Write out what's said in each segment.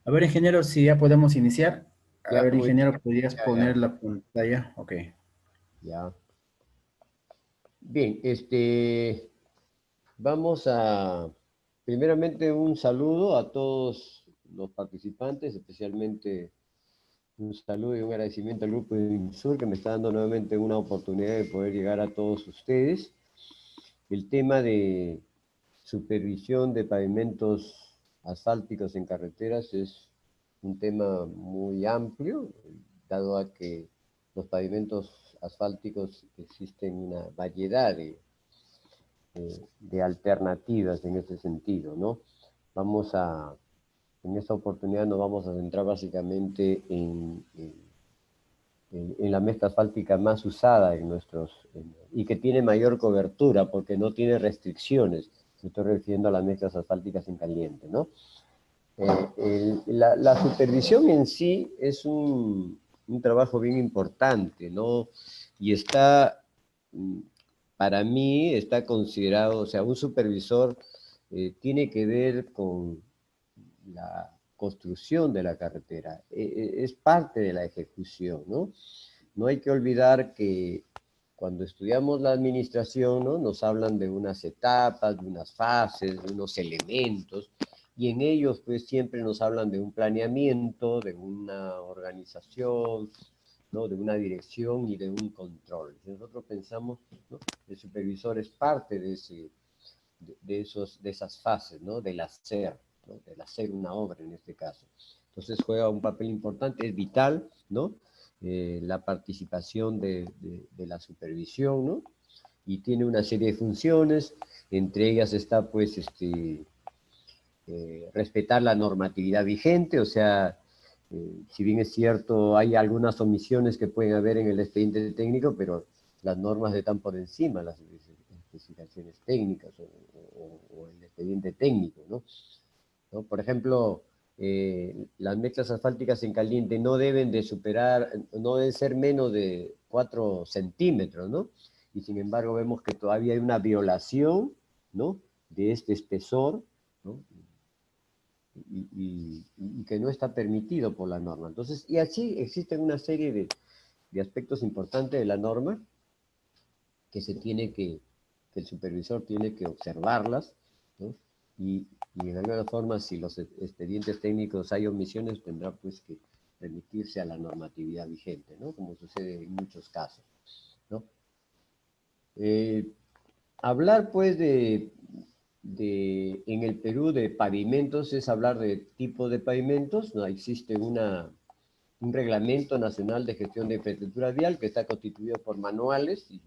A ver, ingeniero, si ya podemos iniciar. A Ya, ver, muy ingeniero, ¿podrías bien, ya, poner la pantalla? Ok. ya. Bien, vamos a, primeramente un saludo a todos los participantes, especialmente un saludo y un agradecimiento al grupo de INSUR que me está dando nuevamente una oportunidad de poder llegar a todos ustedes. El tema de supervisión de pavimentos asfálticos en carreteras es un tema muy amplio, dado a que los pavimentos asfálticos existen una variedad de alternativas en ese sentido, ¿no? Vamos a, en esta oportunidad nos vamos a centrar básicamente en la mezcla asfáltica más usada y que tiene mayor cobertura porque no tiene restricciones. Me estoy refiriendo a las mezclas asfálticas en caliente, ¿no? La supervisión en sí es un trabajo bien importante, ¿no? Y está, mm, para mí, está considerado, o sea, un supervisor tiene que ver con la construcción de la carretera, es parte de la ejecución, ¿no? No hay que olvidar que cuando estudiamos la administración, ¿no? Nos hablan de unas etapas, de unas fases, de unos elementos, y en ellos pues siempre nos hablan de un planeamiento, de una organización, ¿no? De una dirección y de un control. Si nosotros pensamos, ¿no? El supervisor es parte de esas fases, ¿no? Del hacer, ¿no? Del hacer una obra en este caso. Entonces juega un papel importante, es vital, ¿no? La participación de la supervisión, ¿no? Y tiene una serie de funciones, entre ellas está pues respetar la normatividad vigente, o sea, si bien es cierto, hay algunas omisiones que pueden haber en el expediente técnico, pero las normas están por encima, las especificaciones técnicas o el expediente técnico, ¿no? ¿No? Por ejemplo, las mezclas asfálticas en caliente no deben de superar, no deben ser menos de 4 centímetros, ¿no? Y sin embargo vemos que todavía hay una violación, ¿no? De este espesor, ¿no? Y que no está permitido por la norma. Entonces, y así existen una serie de aspectos importantes de la norma que que el supervisor tiene que observarlas, ¿no? Y en alguna forma, si los expedientes técnicos hay omisiones, tendrá pues que remitirse a la normatividad vigente, ¿no? Como sucede en muchos casos, ¿no? Eh, Hablar pues en el Perú de pavimentos es hablar de tipo de pavimentos, no existe un reglamento nacional de gestión de infraestructura vial que está constituido por manuales y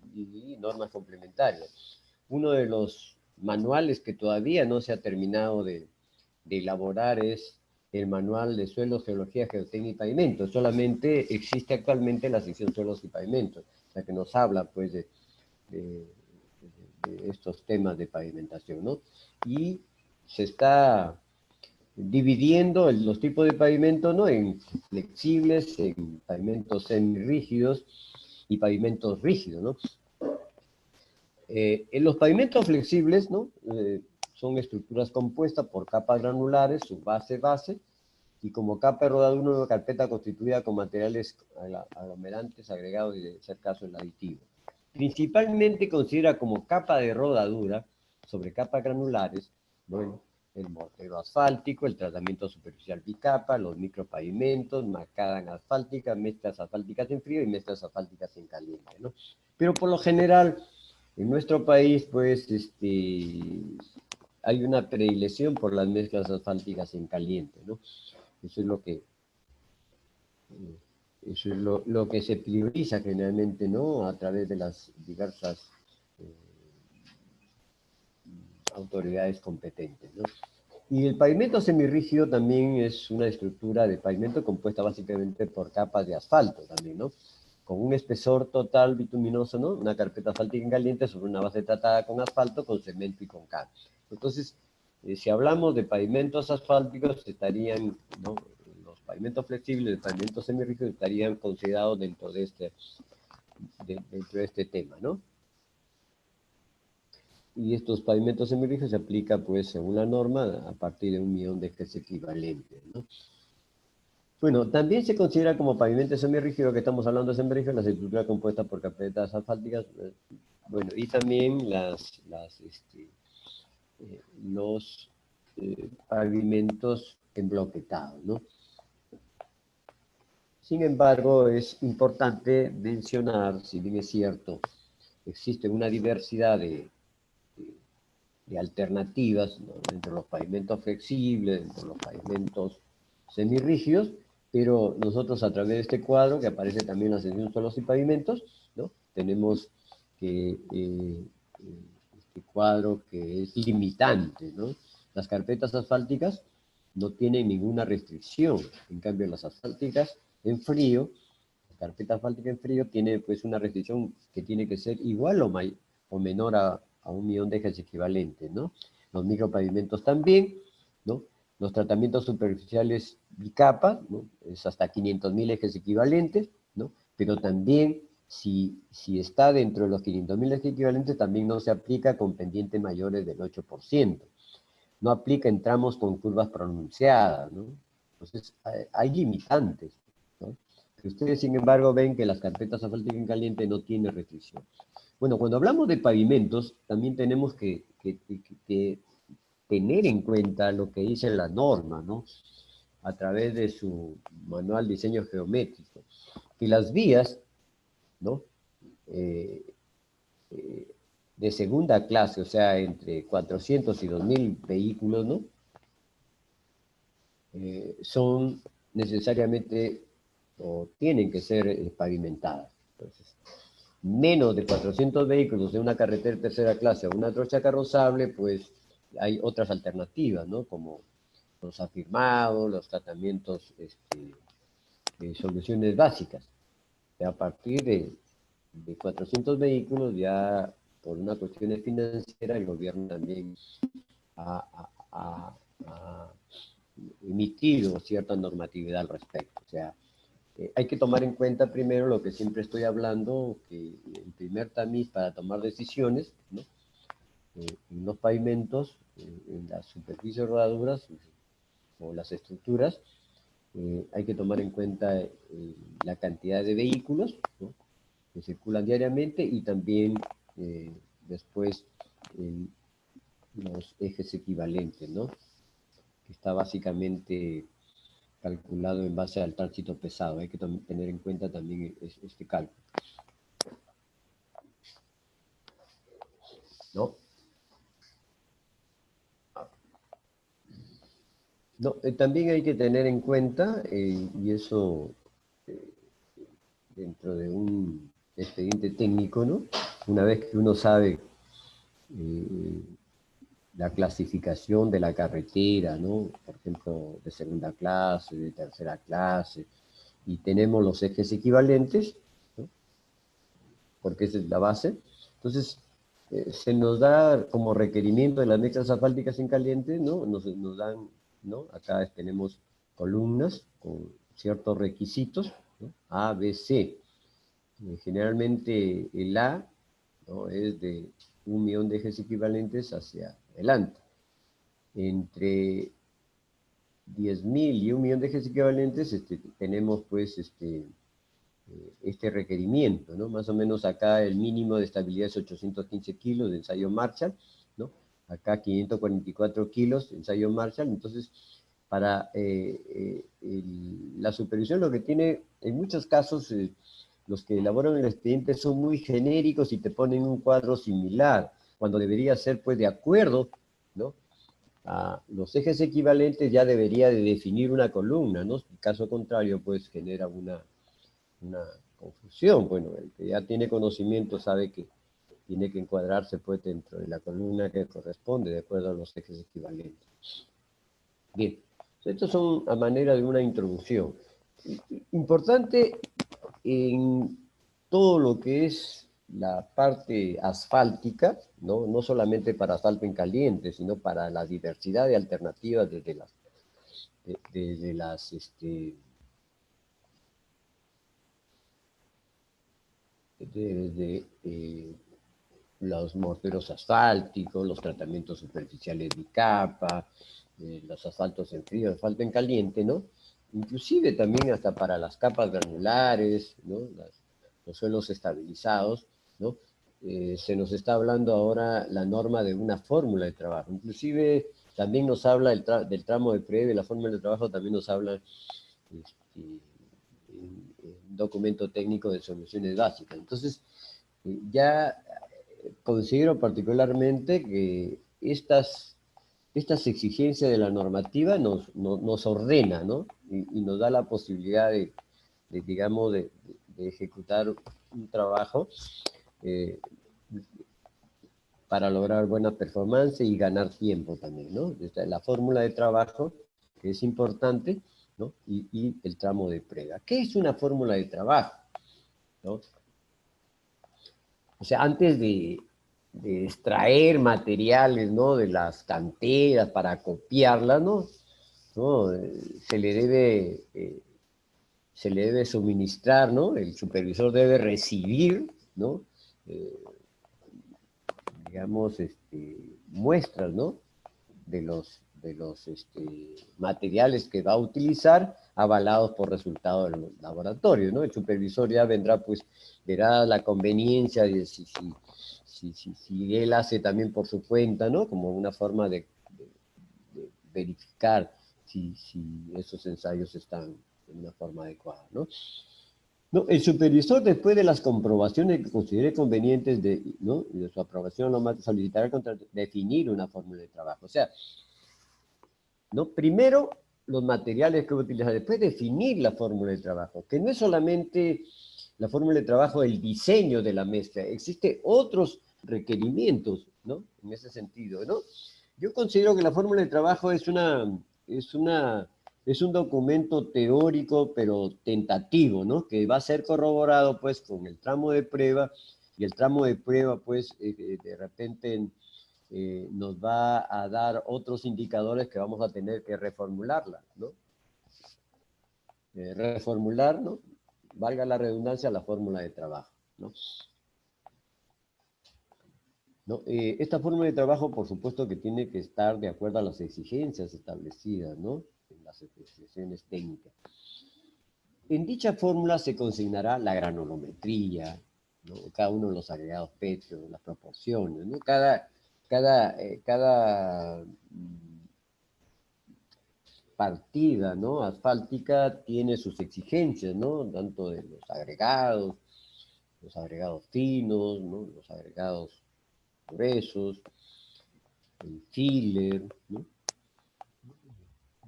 normas complementarias. Uno de los manuales que todavía no se ha terminado de elaborar es el manual de suelos, geología, geotecnia y pavimentos. Solamente existe actualmente la sección suelos y pavimentos, la que nos habla pues de, de estos temas de pavimentación, ¿no? Y se está dividiendo los tipos de pavimento, ¿no? En flexibles, en pavimentos semirrígidos y pavimentos rígidos, ¿no? En los pavimentos flexibles, ¿no? Son estructuras compuestas por capas granulares, su base, y como capa de rodadura una carpeta constituida con materiales aglomerantes agregados y de ser caso el aditivo. Principalmente considera como capa de rodadura sobre capas granulares, bueno, el mortero asfáltico, el tratamiento superficial bicapa, los micropavimentos, macadam asfáltica, mezclas asfálticas en frío y mezclas asfálticas en caliente, ¿no? Pero por lo general, en nuestro país, pues, hay una predilección por las mezclas asfálticas en caliente, ¿no? Eso es lo que, eso es lo que se prioriza generalmente, ¿no? A través de las diversas eh, autoridades competentes, ¿no? Y el pavimento semirrígido también es una estructura de pavimento compuesta básicamente por capas de asfalto también, ¿no? Con un espesor total bituminoso, ¿no? Una carpeta asfáltica en caliente sobre una base tratada con asfalto, con cemento y con cal. Entonces, si hablamos de pavimentos asfálticos, estarían, ¿no? Los pavimentos flexibles, los pavimentos semirrígidos estarían considerados dentro de este tema, ¿no? Y estos pavimentos semirrígidos se aplica, pues, según la norma, a partir de 1 millón de ejes equivalentes, ¿no? Bueno, también se considera como pavimento semirrígido, que estamos hablando de semirrígido, la estructura compuesta por carpetas asfálticas, bueno, y también los pavimentos embloquetados, ¿no? Sin embargo, es importante mencionar, si bien es cierto, existe una diversidad de alternativas, ¿no? Entre los pavimentos flexibles, entre los pavimentos semirrígidos, pero nosotros a través de este cuadro, que aparece también en la sección suelos y pavimentos, ¿no? Tenemos que este cuadro que es limitante, ¿no? Las carpetas asfálticas no tienen ninguna restricción, en cambio las asfálticas en frío, la carpeta asfáltica en frío tiene pues una restricción que tiene que ser igual o menor a 1 millón de ejes equivalentes, ¿no? Los micropavimentos también, ¿no? Los tratamientos superficiales bicapa, ¿no? Es hasta 500.000 ejes equivalentes, ¿no? Pero también, si está dentro de los 500.000 ejes equivalentes, también no se aplica con pendientes mayores del 8%. No aplica en tramos con curvas pronunciadas, ¿no? Entonces, hay limitantes, ¿no? Pero ustedes, sin embargo, ven que las carpetas asfálticas en caliente no tienen restricción. Bueno, cuando hablamos de pavimentos, también tenemos que tener en cuenta lo que dice la norma, ¿no? A través de su manual diseño geométrico. Que las vías, ¿no? Eh, de segunda clase, o sea, entre 400 y 2.000 vehículos, ¿no? Son necesariamente o tienen que ser pavimentadas. Entonces, menos de 400 vehículos de una carretera de tercera clase a una trocha carrozable, pues hay otras alternativas, ¿no? Como los afirmados, los tratamientos, soluciones básicas. A partir de 400 vehículos, ya por una cuestión financiera, el gobierno también ha emitido cierta normatividad al respecto. O sea, hay que tomar en cuenta primero lo que siempre estoy hablando, que el primer tamiz para tomar decisiones, ¿no? En los pavimentos, en las superficies rodaduras o las estructuras, hay que tomar en cuenta la cantidad de vehículos, ¿no? Que circulan diariamente y también después los ejes equivalentes, ¿no? Que está básicamente calculado en base al tránsito pesado. Hay que tener en cuenta también este cálculo, ¿no? No, también hay que tener en cuenta, y eso dentro de un expediente técnico, ¿no? Una vez que uno sabe eh, la clasificación de la carretera, ¿no? Por ejemplo, de segunda clase, de tercera clase, y tenemos los ejes equivalentes, ¿no? Porque esa es la base. Entonces, se nos da como requerimiento de las mezclas asfálticas en caliente, ¿no? Nos dan, ¿no? Acá tenemos columnas con ciertos requisitos, ¿no? A, B, C. Generalmente el A, ¿no? Es de 1 millón de ejes equivalentes hacia adelante. Entre 10.000 y 1 millón de ejes equivalentes tenemos pues este requerimiento, ¿no? Más o menos acá el mínimo de estabilidad es 815 kilos de ensayo Marshall, ¿no? Acá 544 kilos de ensayo Marshall. Entonces, para la supervisión lo que tiene, en muchos casos, los que elaboran el expediente son muy genéricos y te ponen un cuadro similar, cuando debería ser pues de acuerdo, ¿no? A los ejes equivalentes ya debería de definir una columna, ¿no? En caso contrario, pues genera una confusión. Bueno, el que ya tiene conocimiento sabe que tiene que encuadrarse pues dentro de la columna que corresponde, de acuerdo a los ejes equivalentes. Bien, estos son a manera de una introducción. Importante en todo lo que es la parte asfáltica, ¿no? No solamente para asfalto en caliente, sino para la diversidad de alternativas desde los morteros asfálticos, los tratamientos superficiales bicapa, los asfaltos en frío, asfalto en caliente, ¿no? inclusive también hasta para las capas granulares, ¿no? Los suelos estabilizados, ¿no? Se nos está hablando ahora la norma de una fórmula de trabajo. Inclusive también nos habla del tramo de previa, la fórmula de trabajo también nos habla un documento técnico de soluciones básicas. Entonces, ya considero particularmente que estas exigencias de la normativa nos ordena, ¿no? Y nos da la posibilidad digamos, de ejecutar un trabajo para lograr buena performance y ganar tiempo también, ¿no? La fórmula de trabajo, que es importante, ¿no? Y el tramo de prueba. ¿Qué es una fórmula de trabajo? ¿No? O sea, antes de extraer materiales, ¿no? De las canteras para copiarlas, ¿no? ¿No? Se le debe suministrar, ¿no? El supervisor debe recibir, ¿no? Digamos, muestras, ¿no? De los materiales que va a utilizar, avalados por resultados del laboratorio, ¿no? El supervisor ya vendrá, pues, verá la conveniencia de si él hace también por su cuenta, ¿no? Como una forma de verificar si esos ensayos están en una forma adecuada, ¿no? No, el supervisor, después de las comprobaciones que considere convenientes ¿no? Y de su aprobación, solicitará definir una fórmula de trabajo. O sea, ¿no? Primero, los materiales que voy a utilizar, después definir la fórmula de trabajo, que no es solamente la fórmula de trabajo, el diseño de la mezcla, existen otros requerimientos, ¿no? En ese sentido, ¿no? Yo considero que la fórmula de trabajo es un documento teórico, pero tentativo, ¿no? Que va a ser corroborado, pues, con el tramo de prueba, y el tramo de prueba, pues, de repente nos va a dar otros indicadores que vamos a tener que reformularla, ¿no? Reformular, ¿no? Valga la redundancia, la fórmula de trabajo, ¿no? ¿No? Esta fórmula de trabajo, por supuesto, que tiene que estar de acuerdo a las exigencias establecidas, ¿no? En las especificaciones técnicas. En dicha fórmula se consignará la granulometría, ¿no? Cada uno de los agregados pétreos, las proporciones, ¿no? Cada partida, ¿no? Asfáltica tiene sus exigencias, ¿no? Tanto de los agregados finos, ¿no? Los agregados gruesos, el filler, ¿no?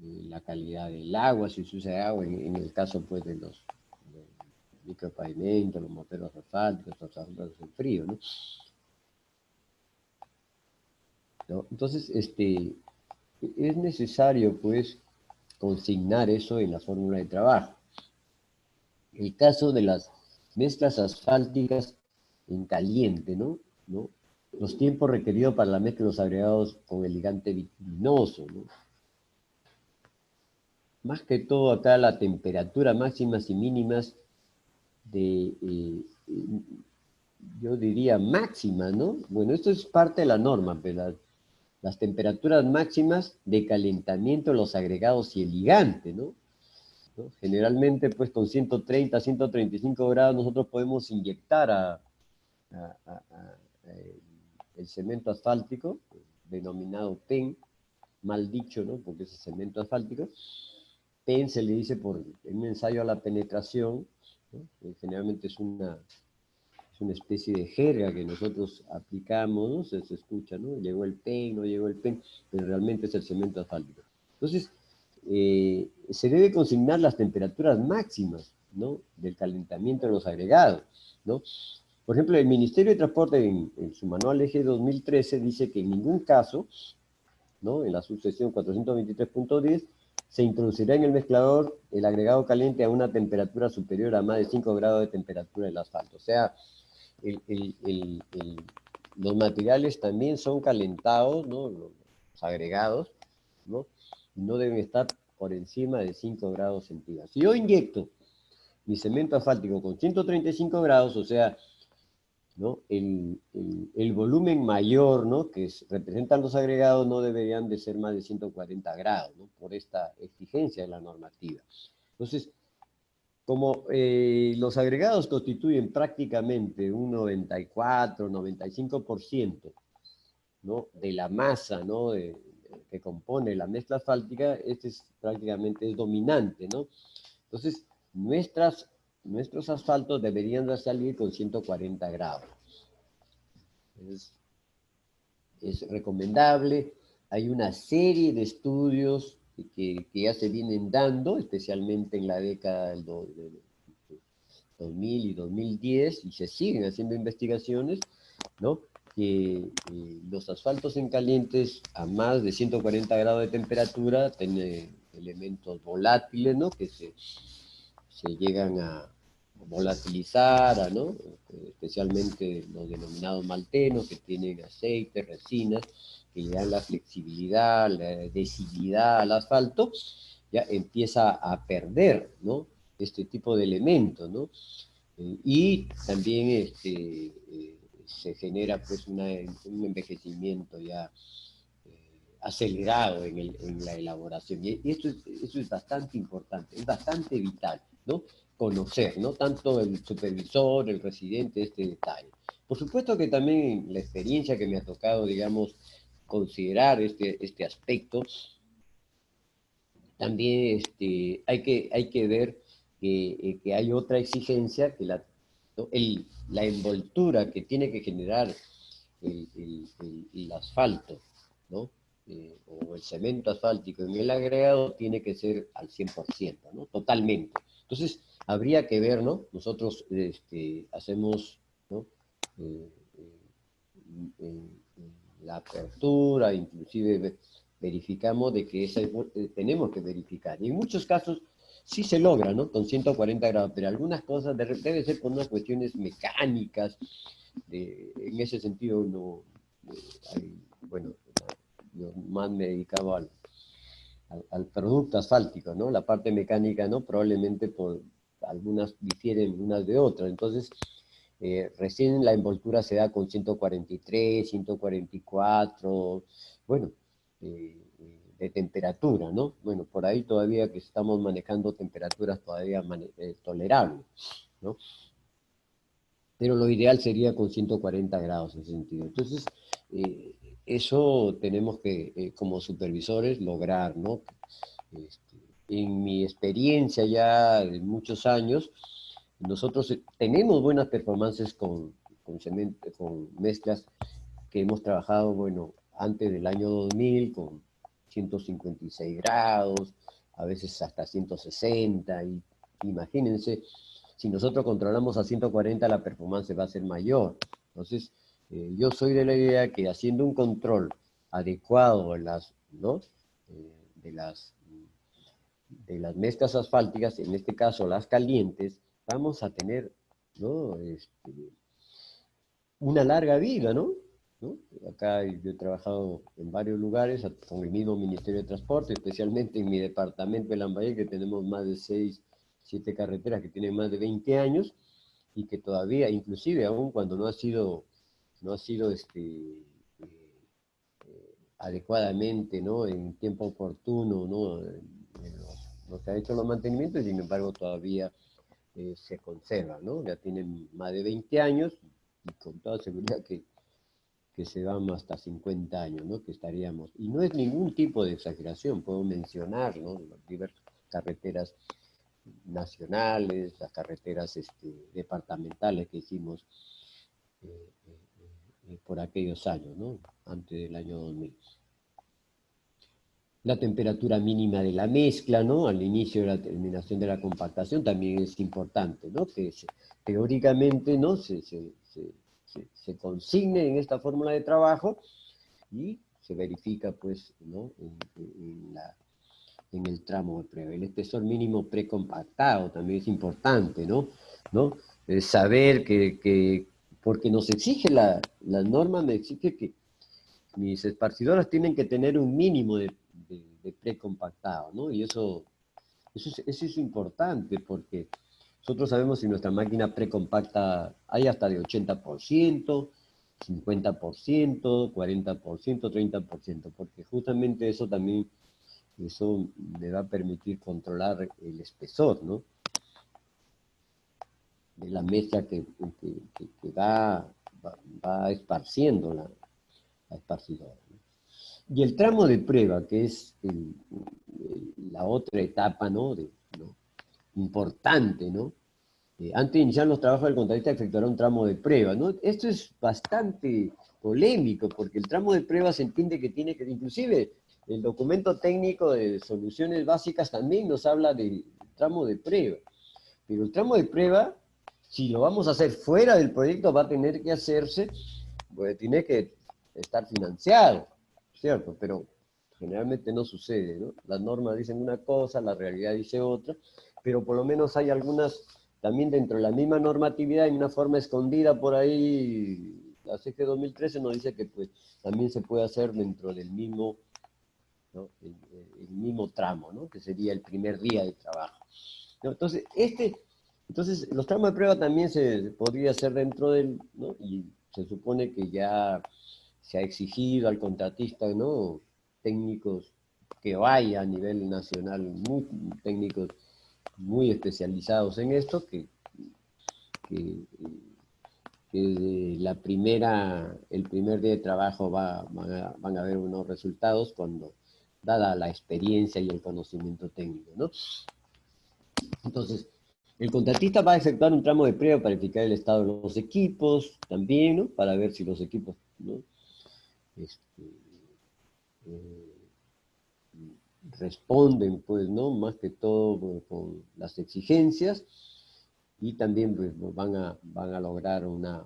La calidad del agua, si se usa agua, en el caso, pues, de los micropavimentos, los morteros asfálticos, los asfálticos en frío, ¿no? ¿No? Entonces, es necesario, pues, consignar eso en la fórmula de trabajo. El caso de las mezclas asfálticas en caliente, ¿no? Los tiempos requeridos para la mezcla de los agregados con el ligante bituminoso, ¿no? Más que todo acá la temperatura máximas y mínimas yo diría máxima, ¿no? Bueno, esto es parte de la norma, pero las temperaturas máximas de calentamiento de los agregados y el ligante, ¿no? Generalmente, pues, con 130, 135 grados nosotros podemos inyectar el cemento asfáltico, denominado PEN, mal dicho, ¿no? Porque es cemento asfáltico. PEN se le dice por un ensayo a la penetración, ¿no? Generalmente es una especie de jerga que nosotros aplicamos, ¿no? Se escucha, ¿no? Llegó el PEN, no llegó el PEN, pero realmente es el cemento asfáltico. Entonces, se debe consignar las temperaturas máximas, ¿no? Del calentamiento de los agregados, ¿no? Por ejemplo, el Ministerio de Transporte en su manual EG 2013 dice que en ningún caso, ¿no? En la subsección 423.10 se introducirá en el mezclador el agregado caliente a una temperatura superior a más de 5 grados de temperatura del asfalto. O sea, los materiales también son calentados, ¿no? Los agregados, ¿no? No deben estar por encima de 5 grados centígrados. Si yo inyecto mi cemento asfáltico con 135 grados, o sea, ¿no? El volumen mayor, ¿no? Representan los agregados no deberían de ser más de 140 grados, ¿no? Por esta exigencia de la normativa. Entonces, como los agregados constituyen prácticamente un 94, 95%, ¿no? De la masa, ¿no? Que compone la mezcla asfáltica, prácticamente es dominante, ¿no? Entonces, nuestros asfaltos deberían de salir con 140 grados. Es recomendable. Hay una serie de estudios que ya se vienen dando, especialmente en la década del 2000 y 2010, y se siguen haciendo investigaciones, ¿no? Que los asfaltos en calientes a más de 140 grados de temperatura tienen elementos volátiles, ¿no? Que se llegan a volatilizar, ¿no? Especialmente los denominados maltenos, que tienen aceite, resinas, que le dan la flexibilidad, la adhesividad al asfalto, ya empieza a perder, ¿no? Este tipo de elementos, ¿no? Y también se genera pues un envejecimiento ya acelerado en la elaboración. Y eso es bastante importante, es bastante vital, ¿no? Conocer, ¿no? Tanto el supervisor, el residente, este detalle. Por supuesto que también la experiencia que me ha tocado, digamos, considerar este aspecto, también hay que ver que hay otra exigencia, que ¿no? La envoltura que tiene que generar el asfalto, ¿no? O el cemento asfáltico en el agregado tiene que ser al 100%, ¿no? Totalmente. Entonces, habría que ver, ¿no? Nosotros hacemos, ¿no? Eh, la apertura, inclusive verificamos de que tenemos que verificar. Y en muchos casos sí se logra, ¿no? Con 140 grados, pero algunas cosas debe ser por unas cuestiones mecánicas. En ese sentido, no, bueno, yo más me dedicaba al producto asfáltico, ¿no? La parte mecánica, ¿no? Probablemente por algunas difieren unas de otras. Entonces, recién la envoltura se da con 143, 144, bueno, de temperatura, ¿no? Bueno, por ahí todavía que estamos manejando temperaturas todavía tolerables, ¿no? Pero lo ideal sería con 140 grados en ese sentido. Entonces, eh, eso tenemos que, como supervisores, lograr, ¿no? Este, en mi experiencia ya de muchos años, nosotros tenemos buenas performances con mezclas que hemos trabajado, bueno, antes del año 2000 con 156 grados, a veces hasta 160, y imagínense, si nosotros controlamos a 140, la performance va a ser mayor. Entonces, yo soy de la idea que haciendo un control adecuado ¿no? De las mezclas asfálticas, en este caso las calientes, vamos a tener, ¿no? Una larga vida, ¿no? ¿No? Acá yo he trabajado en varios lugares con el mismo Ministerio de Transporte, especialmente en mi departamento de Lambayeque, que tenemos más de 6, 7 carreteras que tienen más de 20 años y que todavía, inclusive aún cuando no ha sido adecuadamente, ¿no? En tiempo oportuno, ¿no? No se ha hecho los mantenimientos, sin embargo todavía se conserva, ¿no? Ya tienen más de 20 años y con toda seguridad que se van hasta 50 años, ¿no? Que estaríamos. Y no es ningún tipo de exageración, puedo mencionar, ¿no? Las diversas carreteras nacionales, las carreteras departamentales que hicimos eh, por aquellos años, ¿no? Antes del año 2000. La temperatura mínima de la mezcla, ¿no? Al inicio de la terminación de la compactación también es importante, ¿no? Que teóricamente, ¿no? Se consigne en esta fórmula de trabajo y se verifica, pues, ¿no? En el tramo de prueba. El espesor mínimo precompactado también es importante, ¿no? ¿No? Saber porque nos exige la norma, me exige que mis esparcidoras tienen que tener un mínimo de precompactado, ¿no? Y eso es importante porque nosotros sabemos si nuestra máquina precompacta hay hasta de 80%, 50%, 40%, 30%, porque justamente eso también, eso me va a permitir controlar el espesor, ¿no? De la mezcla que va esparciendo la esparcidora, ¿no? Y el tramo de prueba, que es la otra etapa, ¿no? ¿no? Importante, ¿no? Antes de iniciar los trabajos, el contratista efectuará un tramo de prueba, ¿no? Esto es bastante polémico, porque el tramo de prueba se entiende que tiene que, inclusive, el documento técnico de soluciones básicas también nos habla del tramo de prueba. Pero el tramo de prueba, si lo vamos a hacer fuera del proyecto, va a tener que hacerse, pues tiene que estar financiado, ¿cierto? Pero generalmente no sucede, ¿no? Las normas dicen una cosa, la realidad dice otra, pero por lo menos hay algunas, también dentro de la misma normatividad, hay una forma escondida por ahí, la CG 2013 nos dice que pues también se puede hacer dentro del mismo, ¿no? el mismo tramo, ¿no? Que sería el primer día de trabajo, ¿no? Entonces, los tramos de prueba también se podría hacer dentro del, ¿no? Y se supone que ya se ha exigido al contratista, ¿no? Técnicos que vaya a nivel nacional, técnicos muy especializados en esto, que, que el primer día de trabajo van a ver unos resultados cuando, dada la experiencia y el conocimiento técnico, ¿no? Entonces, el contratista va a efectuar un tramo de prueba para verificar el estado de los equipos, también, ¿no? Para ver si los equipos, ¿no? Este, eh, responden, pues, ¿no? Más que todo con las exigencias, y también pues, van a lograr una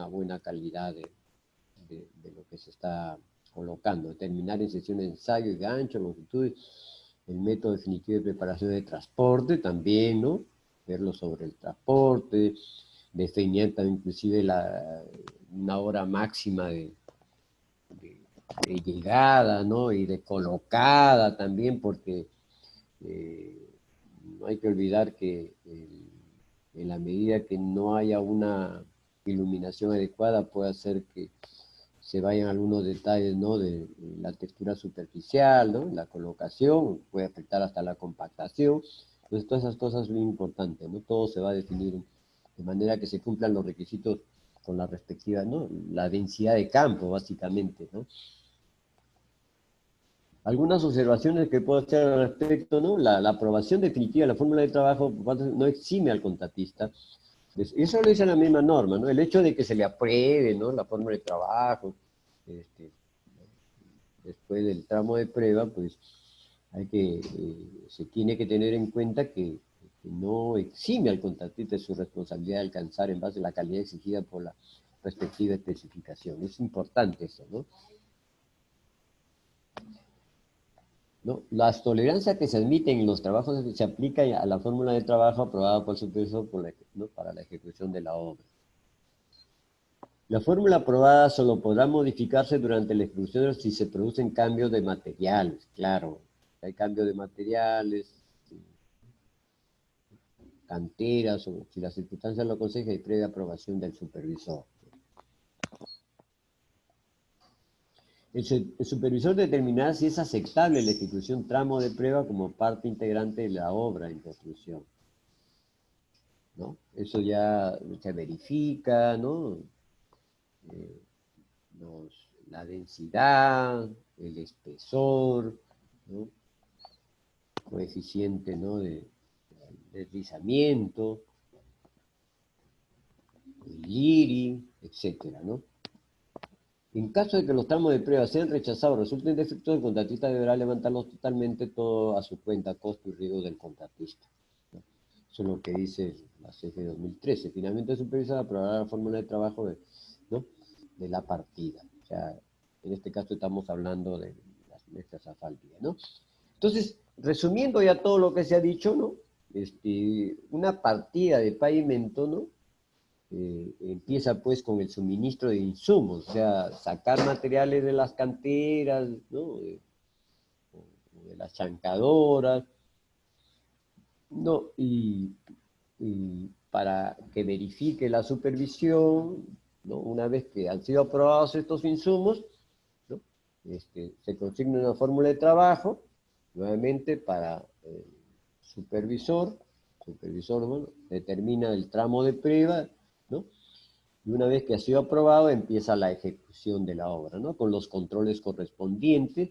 buena calidad de lo que se está colocando. Determinar en sesiones de ensayo y gancho, longitud, el método definitivo de preparación de transporte también, ¿no? Verlo sobre el transporte, definir también inclusive una hora máxima de, de llegada, ¿no? Y de colocada también, porque no hay que olvidar que en la medida que no haya una iluminación adecuada puede hacer que se vayan algunos detalles, ¿no? De la textura superficial, ¿no? La colocación, puede afectar hasta la compactación. Entonces, todas esas cosas son muy importantes, ¿no? Todo se va a definir de manera que se cumplan los requisitos con la respectiva, ¿no? La densidad de campo, básicamente, ¿no? Algunas observaciones que puedo hacer al respecto, ¿no? La aprobación definitiva de la fórmula de trabajo no exime al contratista. Eso lo dice la misma norma, ¿no? El hecho de que se le apruebe, ¿no? La fórmula de trabajo, este, después del tramo de prueba, pues se tiene que tener en cuenta que no exime al contratista de su responsabilidad de alcanzar en base a la calidad exigida por la respectiva especificación. Es importante eso, ¿no? ¿No? Las tolerancias que se admiten en los trabajos se aplican a la fórmula de trabajo aprobada por su supervisor ¿no? para la ejecución de la obra. La fórmula aprobada solo podrá modificarse durante la ejecución si se producen cambios de materiales, claro. Hay cambios de materiales, canteras, o si las circunstancias lo aconsejan y previa aprobación del supervisor. El supervisor determinará si es aceptable la ejecución tramo de prueba como parte integrante de la obra en construcción, ¿no? Eso ya se verifica, ¿no? Eh, la densidad, el espesor, ¿no? Coeficiente, ¿no? de deslizamiento, el IRI, etcétera, ¿no? En caso de que los tramos de prueba sean rechazados o resulten defectuosos, el contratista deberá levantarlos totalmente todo a su cuenta, costo y riesgo del contratista, ¿no? Eso es lo que dice la CG 2013. Finalmente, el supervisor aprobará la fórmula de trabajo ¿no? de la partida. O sea, en este caso estamos hablando de las mezclas asfálticas, ¿no? Entonces, resumiendo ya todo lo que se ha dicho, ¿no? Una partida de pavimento, ¿no? Empieza pues con el suministro de insumos, o sea, sacar materiales de las canteras, ¿no? De las chancadoras, ¿no? Y y para que verifique la supervisión, ¿no? Una vez que han sido aprobados estos insumos, ¿no? Se consigna una fórmula de trabajo, nuevamente para el supervisor, bueno, determina el tramo de prueba, ¿no? Y una vez que ha sido aprobado, empieza la ejecución de la obra, ¿no? Con los controles correspondientes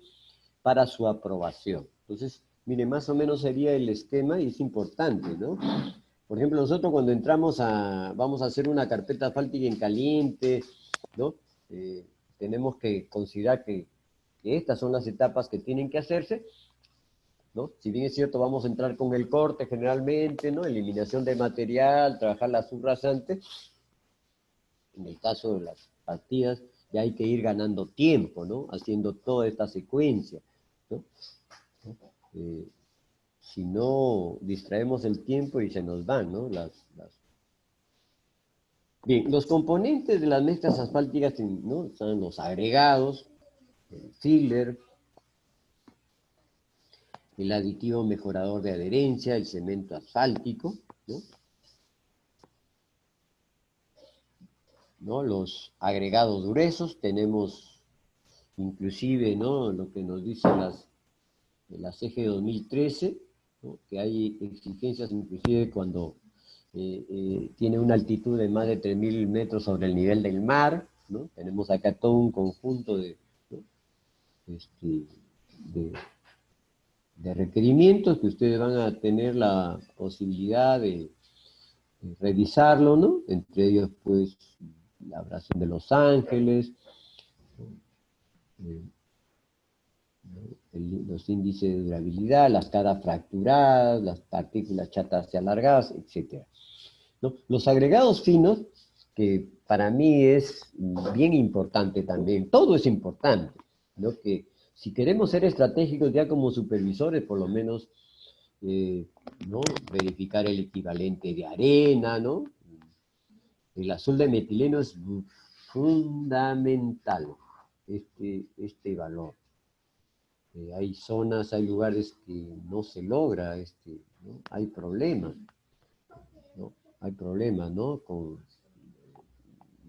para su aprobación. Entonces, mire, más o menos sería el esquema y es importante, ¿no? Por ejemplo, nosotros cuando vamos a hacer una carpeta asfáltica en caliente, ¿no? Eh, Tenemos que considerar que estas son las etapas que tienen que hacerse, ¿no? Si bien es cierto, vamos a entrar con el corte generalmente, ¿no? Eliminación de material, trabajar la subrasante. En el caso de las partidas, ya hay que ir ganando tiempo, ¿no? Haciendo toda esta secuencia, ¿no? Eh, si no, distraemos el tiempo y se nos van, ¿no? Bien, los componentes de las mezclas asfálticas, ¿no? Son los agregados, el filler, el aditivo mejorador de adherencia, el cemento asfáltico, ¿no? ¿No? Los agregados gruesos, tenemos inclusive, ¿no? Lo que nos dicen la CG 2013, ¿no? Que hay exigencias inclusive cuando tiene una altitud de más de 3.000 metros sobre el nivel del mar, ¿no? Tenemos acá todo un conjunto ¿no? este, de, de requerimientos que ustedes van a tener la posibilidad de revisarlo, ¿no? Entre ellos, pues, la abrasión de Los Ángeles, eh, los índices de durabilidad, las caras fracturadas, las partículas chatas y alargadas, etc. ¿No? Los agregados finos, que para mí es bien importante también, todo es importante, ¿no? Que si queremos ser estratégicos ya como supervisores, por lo menos, ¿no? Verificar el equivalente de arena, ¿no? El azul de metileno es fundamental, este valor. Hay zonas, hay lugares que no se logra, ¿no? Hay problemas, ¿no? Hay problemas, ¿no?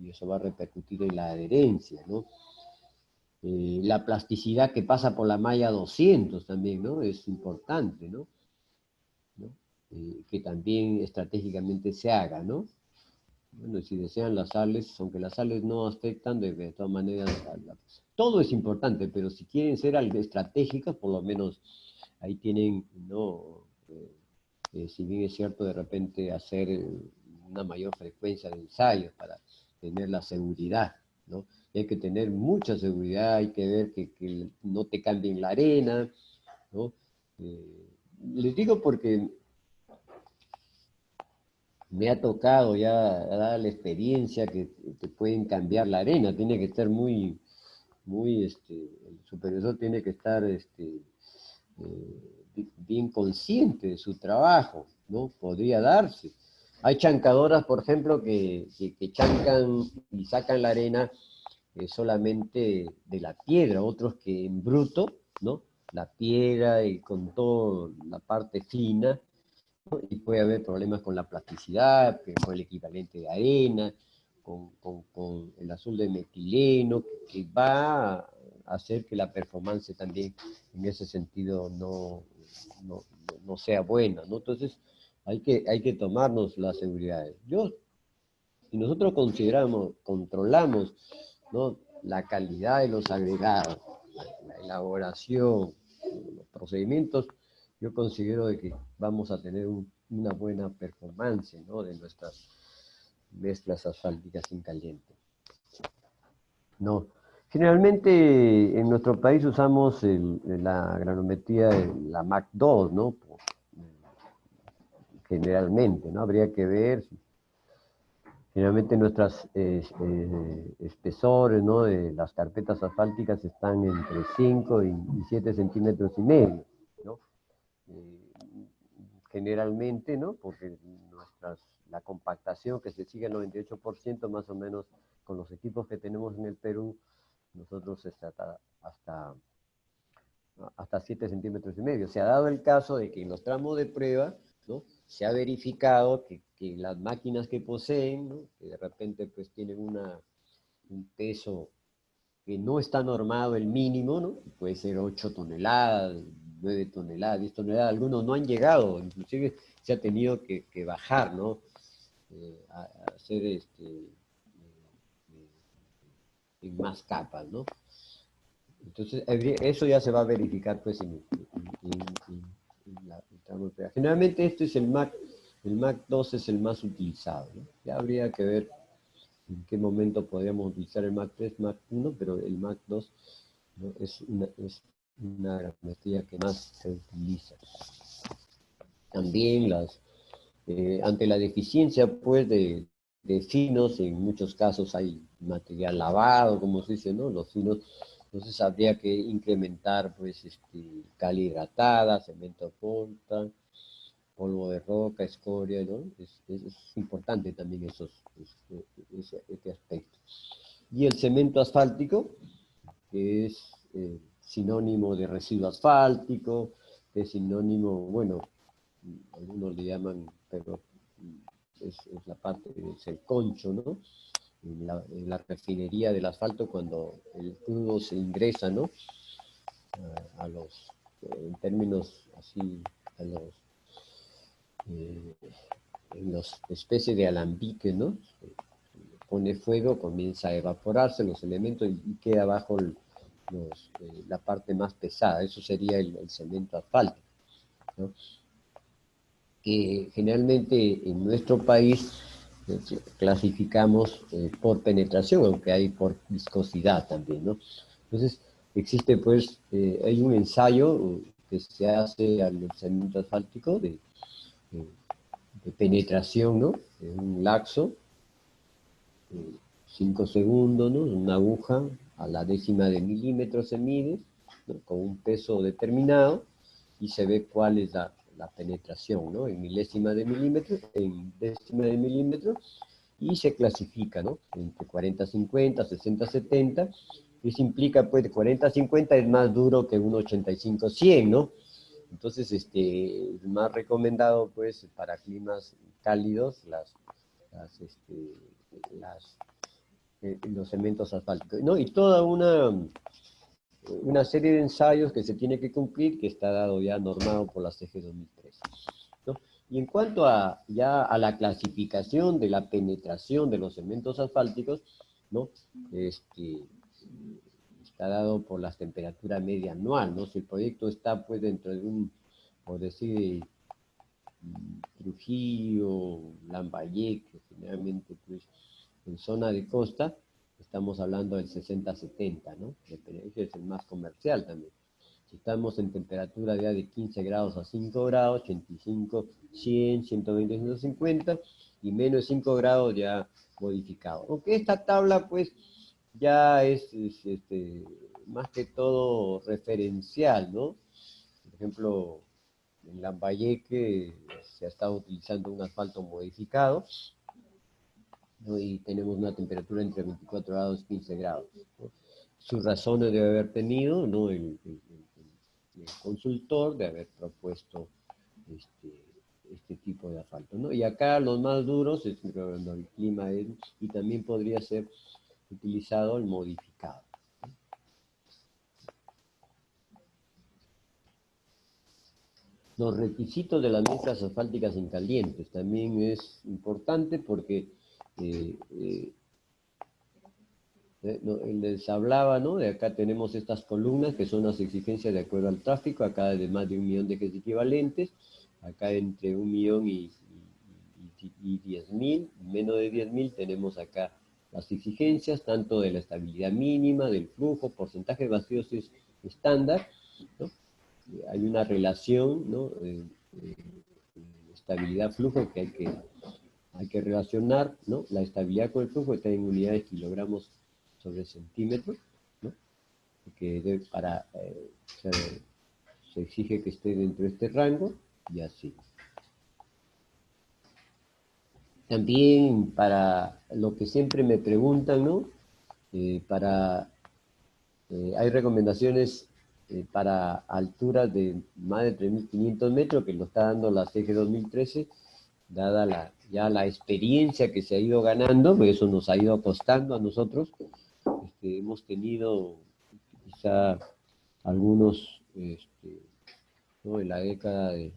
Y eso va a repercutir en la adherencia, ¿no? La plasticidad que pasa por la malla 200 también, ¿no? Es importante, ¿no? ¿No? Que también estratégicamente se haga, ¿no? Bueno, si desean las sales, aunque las sales no afectan, de todas maneras, todo es importante, pero si quieren ser algo estratégicos, por lo menos ahí tienen, ¿no? Si bien es cierto, de repente hacer una mayor frecuencia de ensayos para tener la seguridad, ¿no? Y hay que tener mucha seguridad, hay que ver que no te cambien la arena, ¿no? Les digo porque me ha tocado ya dar la experiencia que te pueden cambiar la arena, tiene que estar el supervisor tiene que estar bien consciente de su trabajo, ¿no? Podría darse. Hay chancadoras, por ejemplo, que chancan y sacan la arena solamente de la piedra, otros que en bruto, ¿no? La piedra y con toda la parte fina, ¿no? Y puede haber problemas con la plasticidad, con el equivalente de arena, con el azul de metileno, que va a hacer que la performance también en ese sentido no, no sea buena, ¿no? Entonces hay que tomarnos las seguridades. Si nosotros controlamos, ¿no? La calidad de los agregados, la elaboración, los procedimientos, yo considero de que vamos a tener una buena performance, ¿no? De nuestras mezclas asfálticas en caliente. No. Generalmente en nuestro país usamos la granometría, la MAC 2, ¿no? Generalmente, ¿no? Habría que ver. Generalmente nuestros espesores, ¿no? De las carpetas asfálticas están entre 5 y 7 centímetros y medio, ¿no? Eh, Generalmente, ¿no? Porque la compactación que se sigue al 98% más o menos con los equipos que tenemos en el Perú, nosotros hasta 7 centímetros y medio. Se ha dado el caso de que en los tramos de prueba, ¿no? Se ha verificado que que las máquinas que poseen, ¿no? Que de repente pues tienen un peso que no está normado el mínimo, ¿no? Puede ser 8 toneladas, 9 toneladas, 10 toneladas, algunos no han llegado, inclusive se ha tenido que bajar, ¿no? A hacer en más capas, ¿no? Entonces, eso ya se va a verificar pues en el tramo de peaje. Generalmente este es el MAC 2 es el más utilizado, ¿no? Ya habría que ver en qué momento podríamos utilizar el MAC 3, MAC 1, pero el MAC 2, ¿no? es una grametría que más se utiliza. También ante la deficiencia pues de finos, en muchos casos hay material lavado, como se dice, ¿no? Los finos, entonces habría que incrementar pues cal hidratada, cemento ponta, polvo de roca, escoria, ¿no? Es importante también este aspecto. Y el cemento asfáltico, que es sinónimo de residuo asfáltico, que es sinónimo, bueno, algunos le llaman, pero es la parte, es el concho, ¿no? En la refinería del asfalto, cuando el crudo se ingresa, ¿no? A los, en términos así, a los, en las especies de alambique, ¿no? Pone fuego, comienza a evaporarse los elementos y queda abajo la parte más pesada. Eso sería el cemento asfáltico, ¿no? Que generalmente en nuestro país clasificamos por penetración, aunque hay por viscosidad también, ¿no? Entonces, existe pues, hay un ensayo que se hace al cemento asfáltico de penetración, ¿no? En un laxo, 5 segundos, ¿no? Una aguja a la décima de milímetro se mide, ¿no? Con un peso determinado, y se ve cuál es la penetración, ¿no? En milésima de milímetro, en décima de milímetro, y se clasifica, ¿no? Entre 40-50, 60-70, eso implica, pues, de 40-50 es más duro que un 85-100, ¿no? Entonces, es más recomendado, pues, para climas cálidos, los cementos asfálticos, ¿no? Y toda una serie de ensayos que se tiene que cumplir, que está dado ya normado por la CG 2013, ¿no? Y en cuanto ya a la clasificación de la penetración de los cementos asfálticos, ¿no? Está dado por la temperatura media anual, ¿no? Si el proyecto está pues dentro de por decir, Trujillo, Lambayeque, generalmente pues en zona de costa, estamos hablando del 60-70, ¿no? Ese es el más comercial también. Si estamos en temperatura ya de 15 grados a 5 grados, 85, 100, 120, 150, y menos de 5 grados ya modificado. Aunque esta tabla pues ya es más que todo referencial, ¿no? Por ejemplo, en Lambayeque se ha estado utilizando un asfalto modificado, ¿no? Y tenemos una temperatura entre 24 grados y 15 grados, ¿no? Sus razones debe haber tenido, ¿no? El consultor de haber propuesto este tipo de asfalto, ¿no? Y acá los más duros, cuando el clima es, y también podría ser utilizado el modificado. Los requisitos de las mezclas asfálticas en calientes también es importante porque les hablaba, ¿no? De acá tenemos estas columnas que son las exigencias de acuerdo al tráfico, acá de más de 1 millón de ejes equivalentes, acá entre 1 millón y 10.000, menos de 10.000 tenemos acá las exigencias, tanto de la estabilidad mínima, del flujo, porcentaje de vacíos es estándar, ¿no? Hay una relación, ¿no? Estabilidad-flujo que hay que relacionar, ¿no? La estabilidad con el flujo está en unidades kilogramos sobre centímetro, ¿no? Porque se exige que esté dentro de este rango, y así. También para lo que siempre me preguntan, ¿no? Hay recomendaciones para alturas de más de 3.500 metros, que lo está dando la CG 2013, ya la experiencia que se ha ido ganando, pues eso nos ha ido costando a nosotros. Hemos tenido quizá algunos, ¿no? En la década de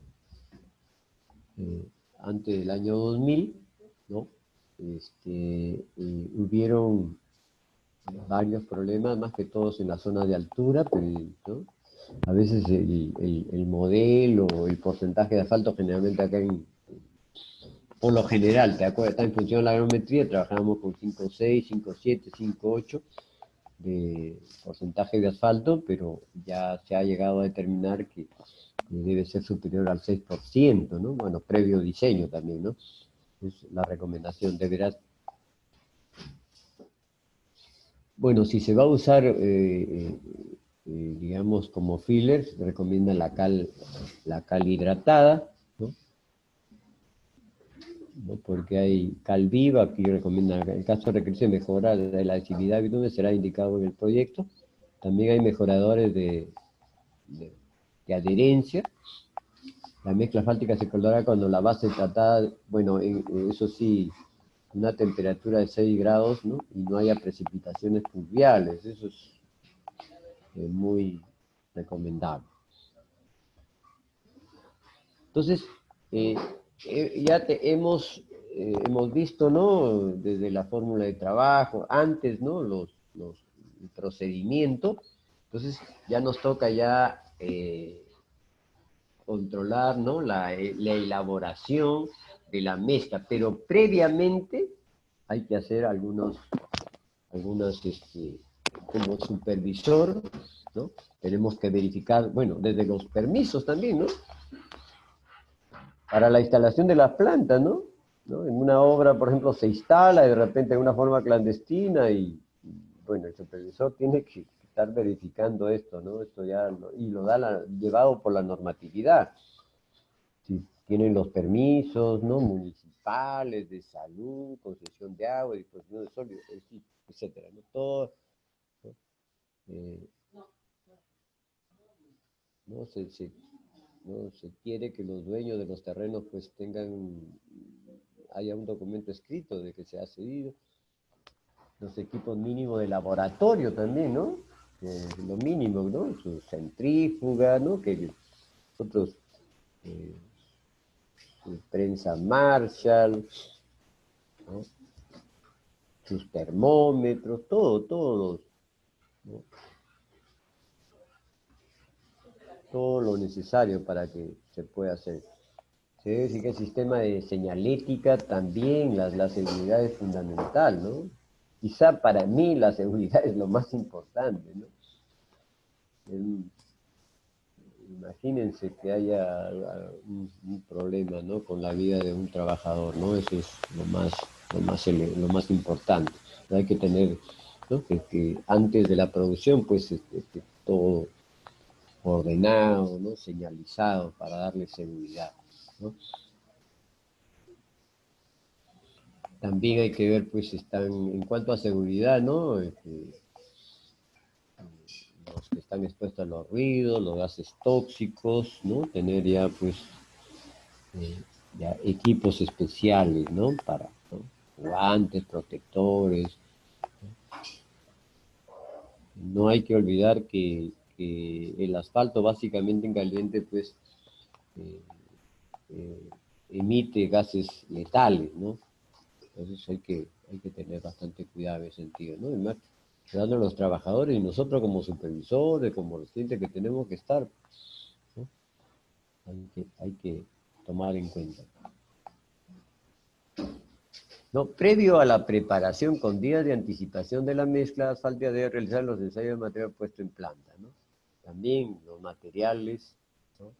antes del año 2000, ¿no? Hubieron varios problemas, más que todos en la zona de altura, pero, ¿no? A veces el modelo, el porcentaje de asfalto generalmente acá por lo general, ¿te acuerdas? Está en función de la geometría, trabajamos con 5,6, 5,7, 5,8 de porcentaje de asfalto, pero ya se ha llegado a determinar que debe ser superior al 6%, ¿no? Bueno, previo diseño también, ¿no? Es la recomendación, deberás. Bueno, si se va a usar, digamos, como filler, se recomienda la cal hidratada, ¿no? ¿No? Porque hay cal viva, aquí recomienda, en caso de requerirse mejorar la actividad bitumen, será indicado en el proyecto. También hay mejoradores de adherencia. La mezcla asfáltica se coloca cuando la base tratada, bueno, eso sí, una temperatura de 6 grados, ¿no? Y no haya precipitaciones pluviales, eso es muy recomendable. Entonces, ya hemos visto, ¿no? Desde la fórmula de trabajo, antes, ¿no? El procedimiento. Entonces, ya nos toca ya controlar, ¿no? La elaboración de la mezcla, pero previamente hay que hacer algunas, como supervisor, ¿no? Tenemos que verificar, bueno, desde los permisos también, ¿no? Para la instalación de las plantas, ¿no? ¿No? En una obra, por ejemplo, se instala de repente de una forma clandestina y bueno, el supervisor tiene que estar verificando esto, ¿no? Esto ya, y lo da llevado por la normatividad. Si tienen los permisos, ¿no? Municipales, de salud, concesión de agua, disposición de sólidos, etcétera, ¿no? Todo, ¿no? ¿No? ¿No? Se quiere que los dueños de los terrenos pues haya un documento escrito de que se ha cedido. Los equipos mínimos de laboratorio también, ¿no? Lo mínimo, ¿no? Su centrífuga, ¿no? Que nosotros, su prensa Marshall, ¿no? Sus termómetros, todos, ¿no? Todo lo necesario para que se pueda hacer. Se debe decir que el sistema de señalética también, la seguridad es fundamental, ¿no? Quizá para mí la seguridad es lo más importante, ¿no? Imagínense que haya un problema, ¿no? Con la vida de un trabajador, ¿no? Eso es lo más importante. Hay que tener, ¿no? Que antes de la producción, pues, todo ordenado, ¿no? Señalizado para darle seguridad, ¿no? También hay que ver, pues, en cuanto a seguridad, ¿no? Los que están expuestos a los ruidos, los gases tóxicos, ¿no? Tener ya, pues, ya equipos especiales, ¿no? Para, ¿no? Guantes, protectores. No hay que olvidar que el asfalto básicamente en caliente, pues, eh, eh, emite gases letales, ¿no? Entonces hay que tener bastante cuidado en ese sentido, ¿no? Además, cuidando a los trabajadores y nosotros como supervisores, como los clientes que tenemos que estar, ¿no? Hay que tomar en cuenta. No, previo a la preparación con días de anticipación de la mezcla, falta de realizar los ensayos de material puesto en planta, ¿no? También los materiales, ¿no?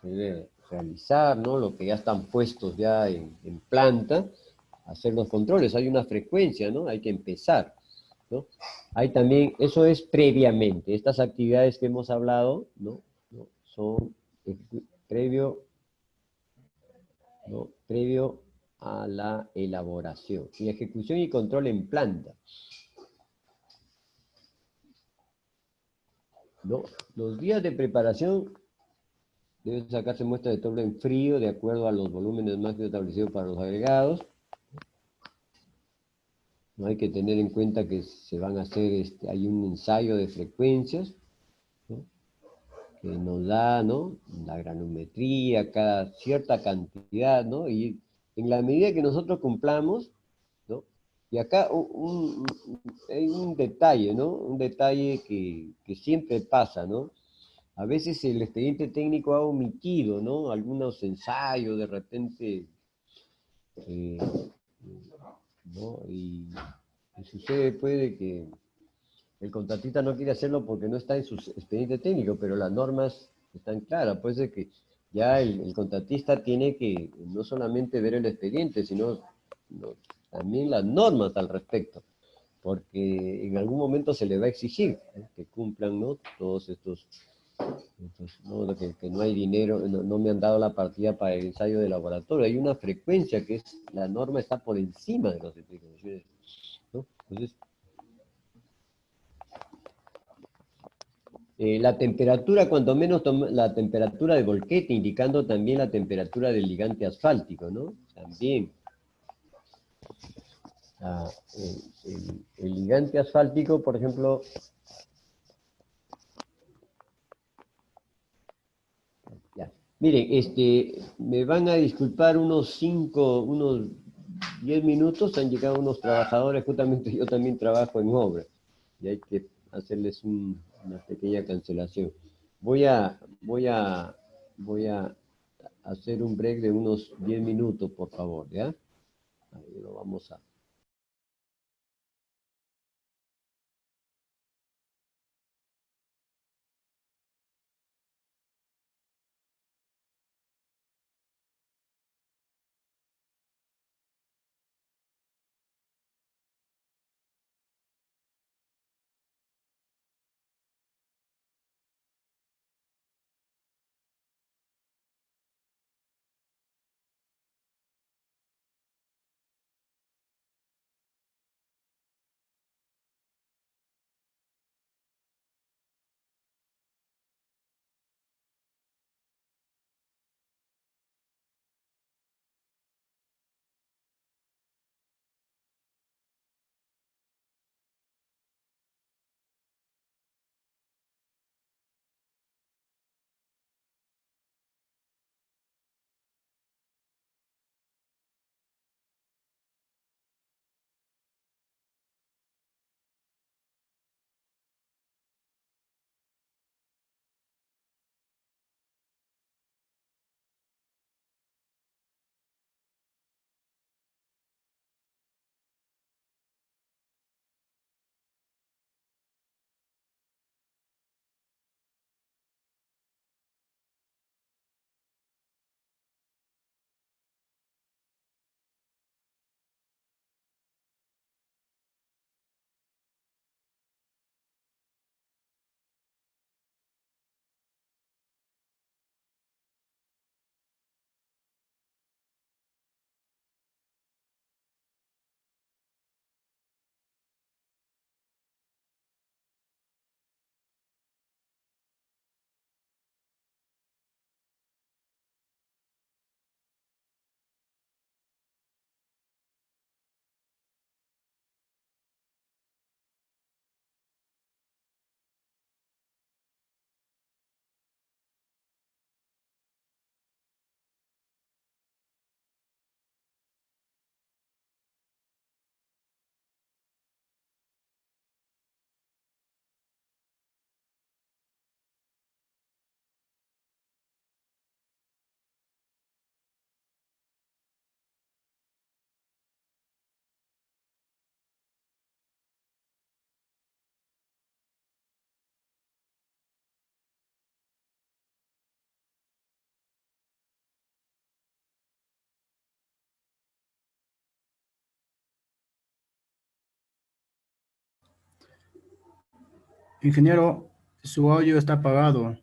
Se debe realizar, ¿no? Lo que ya están puestos ya en planta, hacer los controles, hay una frecuencia, ¿no? Hay que empezar, ¿no? Hay también, eso es previamente, estas actividades que hemos hablado, ¿no? ¿No? Son previo, ¿no? Previo a la elaboración y ejecución y control en planta, ¿no? Los días de preparación Debe sacarse muestra de torno en frío de acuerdo a los volúmenes máximos establecidos para los agregados. No hay que tener en cuenta que se van a hacer, hay un ensayo de frecuencias, ¿no? Que nos da, ¿no? La granometría, cada cierta cantidad, ¿no? Y en la medida que nosotros cumplamos, ¿no? Y acá hay un detalle, ¿no? Un detalle que siempre pasa, ¿no? A veces el expediente técnico ha omitido, ¿no? Algunos ensayos, de repente, eh, ¿no? Y sucede, puede que el contratista no quiere hacerlo porque no está en su expediente técnico, pero las normas están claras. Puede ser que ya el contratista tiene que no solamente ver el expediente, sino no, también las normas al respecto, porque en algún momento se le va a exigir, ¿no? Que cumplan, ¿no? Todos estos, ¿no? Que no hay dinero, no me han dado la partida para el ensayo de laboratorio. Hay una frecuencia que es, la norma está por encima de las especificaciones, ¿no? Entonces, la temperatura, cuanto menos la temperatura de volquete, indicando también la temperatura del ligante asfáltico, ¿no? También. Ah, el ligante asfáltico, por ejemplo, ya. Miren, me van a disculpar unos 10 minutos, han llegado unos trabajadores, justamente yo también trabajo en obra, y hay que hacerles una pequeña cancelación. Voy a hacer un break de unos 10 minutos, por favor, ¿ya? Ahí lo vamos a... Ingeniero, su audio está apagado.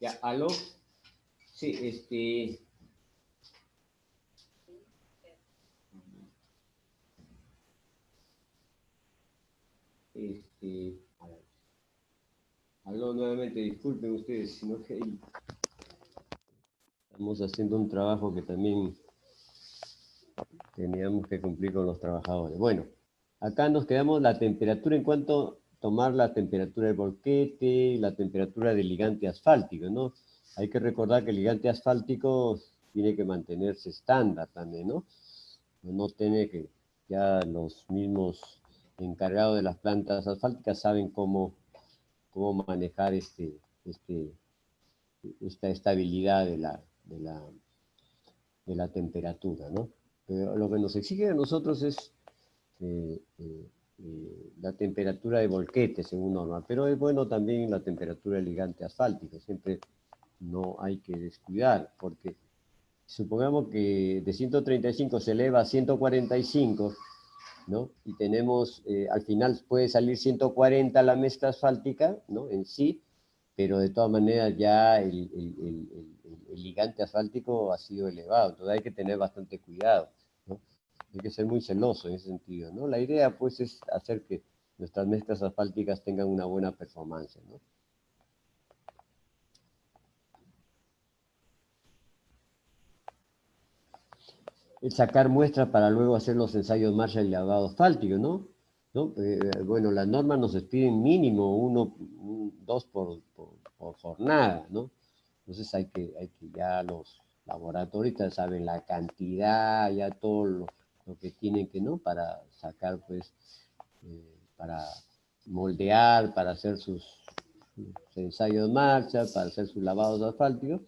Ya, aló. Sí, a ver. Aló nuevamente, disculpen ustedes, sino que estamos haciendo un trabajo que también teníamos que cumplir con los trabajadores. Bueno, acá nos quedamos la temperatura en cuanto a tomar la temperatura del volquete, la temperatura del ligante asfáltico, ¿no? Hay que recordar que el ligante asfáltico tiene que mantenerse estándar también, ¿no? No tiene que, ya los mismos encargados de las plantas asfálticas saben cómo manejar esta estabilidad de la temperatura, ¿no? Pero lo que nos exige a nosotros es la temperatura de volquete, según norma, pero es bueno también la temperatura del ligante asfáltico, siempre no hay que descuidar, porque supongamos que de 135 se eleva a 145, ¿no? Y tenemos, al final puede salir 140 la mezcla asfáltica, ¿no? En sí, pero de todas maneras ya el ligante asfáltico ha sido elevado, entonces hay que tener bastante cuidado, ¿no? Hay que ser muy celoso en ese sentido, ¿no? La idea, pues, es hacer que nuestras mezclas asfálticas tengan una buena performance, ¿no? Es sacar muestras para luego hacer los ensayos Marshall y lavado asfáltico, ¿no? Bueno, las normas nos piden mínimo dos por jornada, ¿no? Entonces hay que ya los laboratorios ya saben la cantidad, ya todo lo que tienen que, ¿no? Para sacar, pues, para moldear, para hacer sus ensayos de marcha, para hacer sus lavados asfálticos.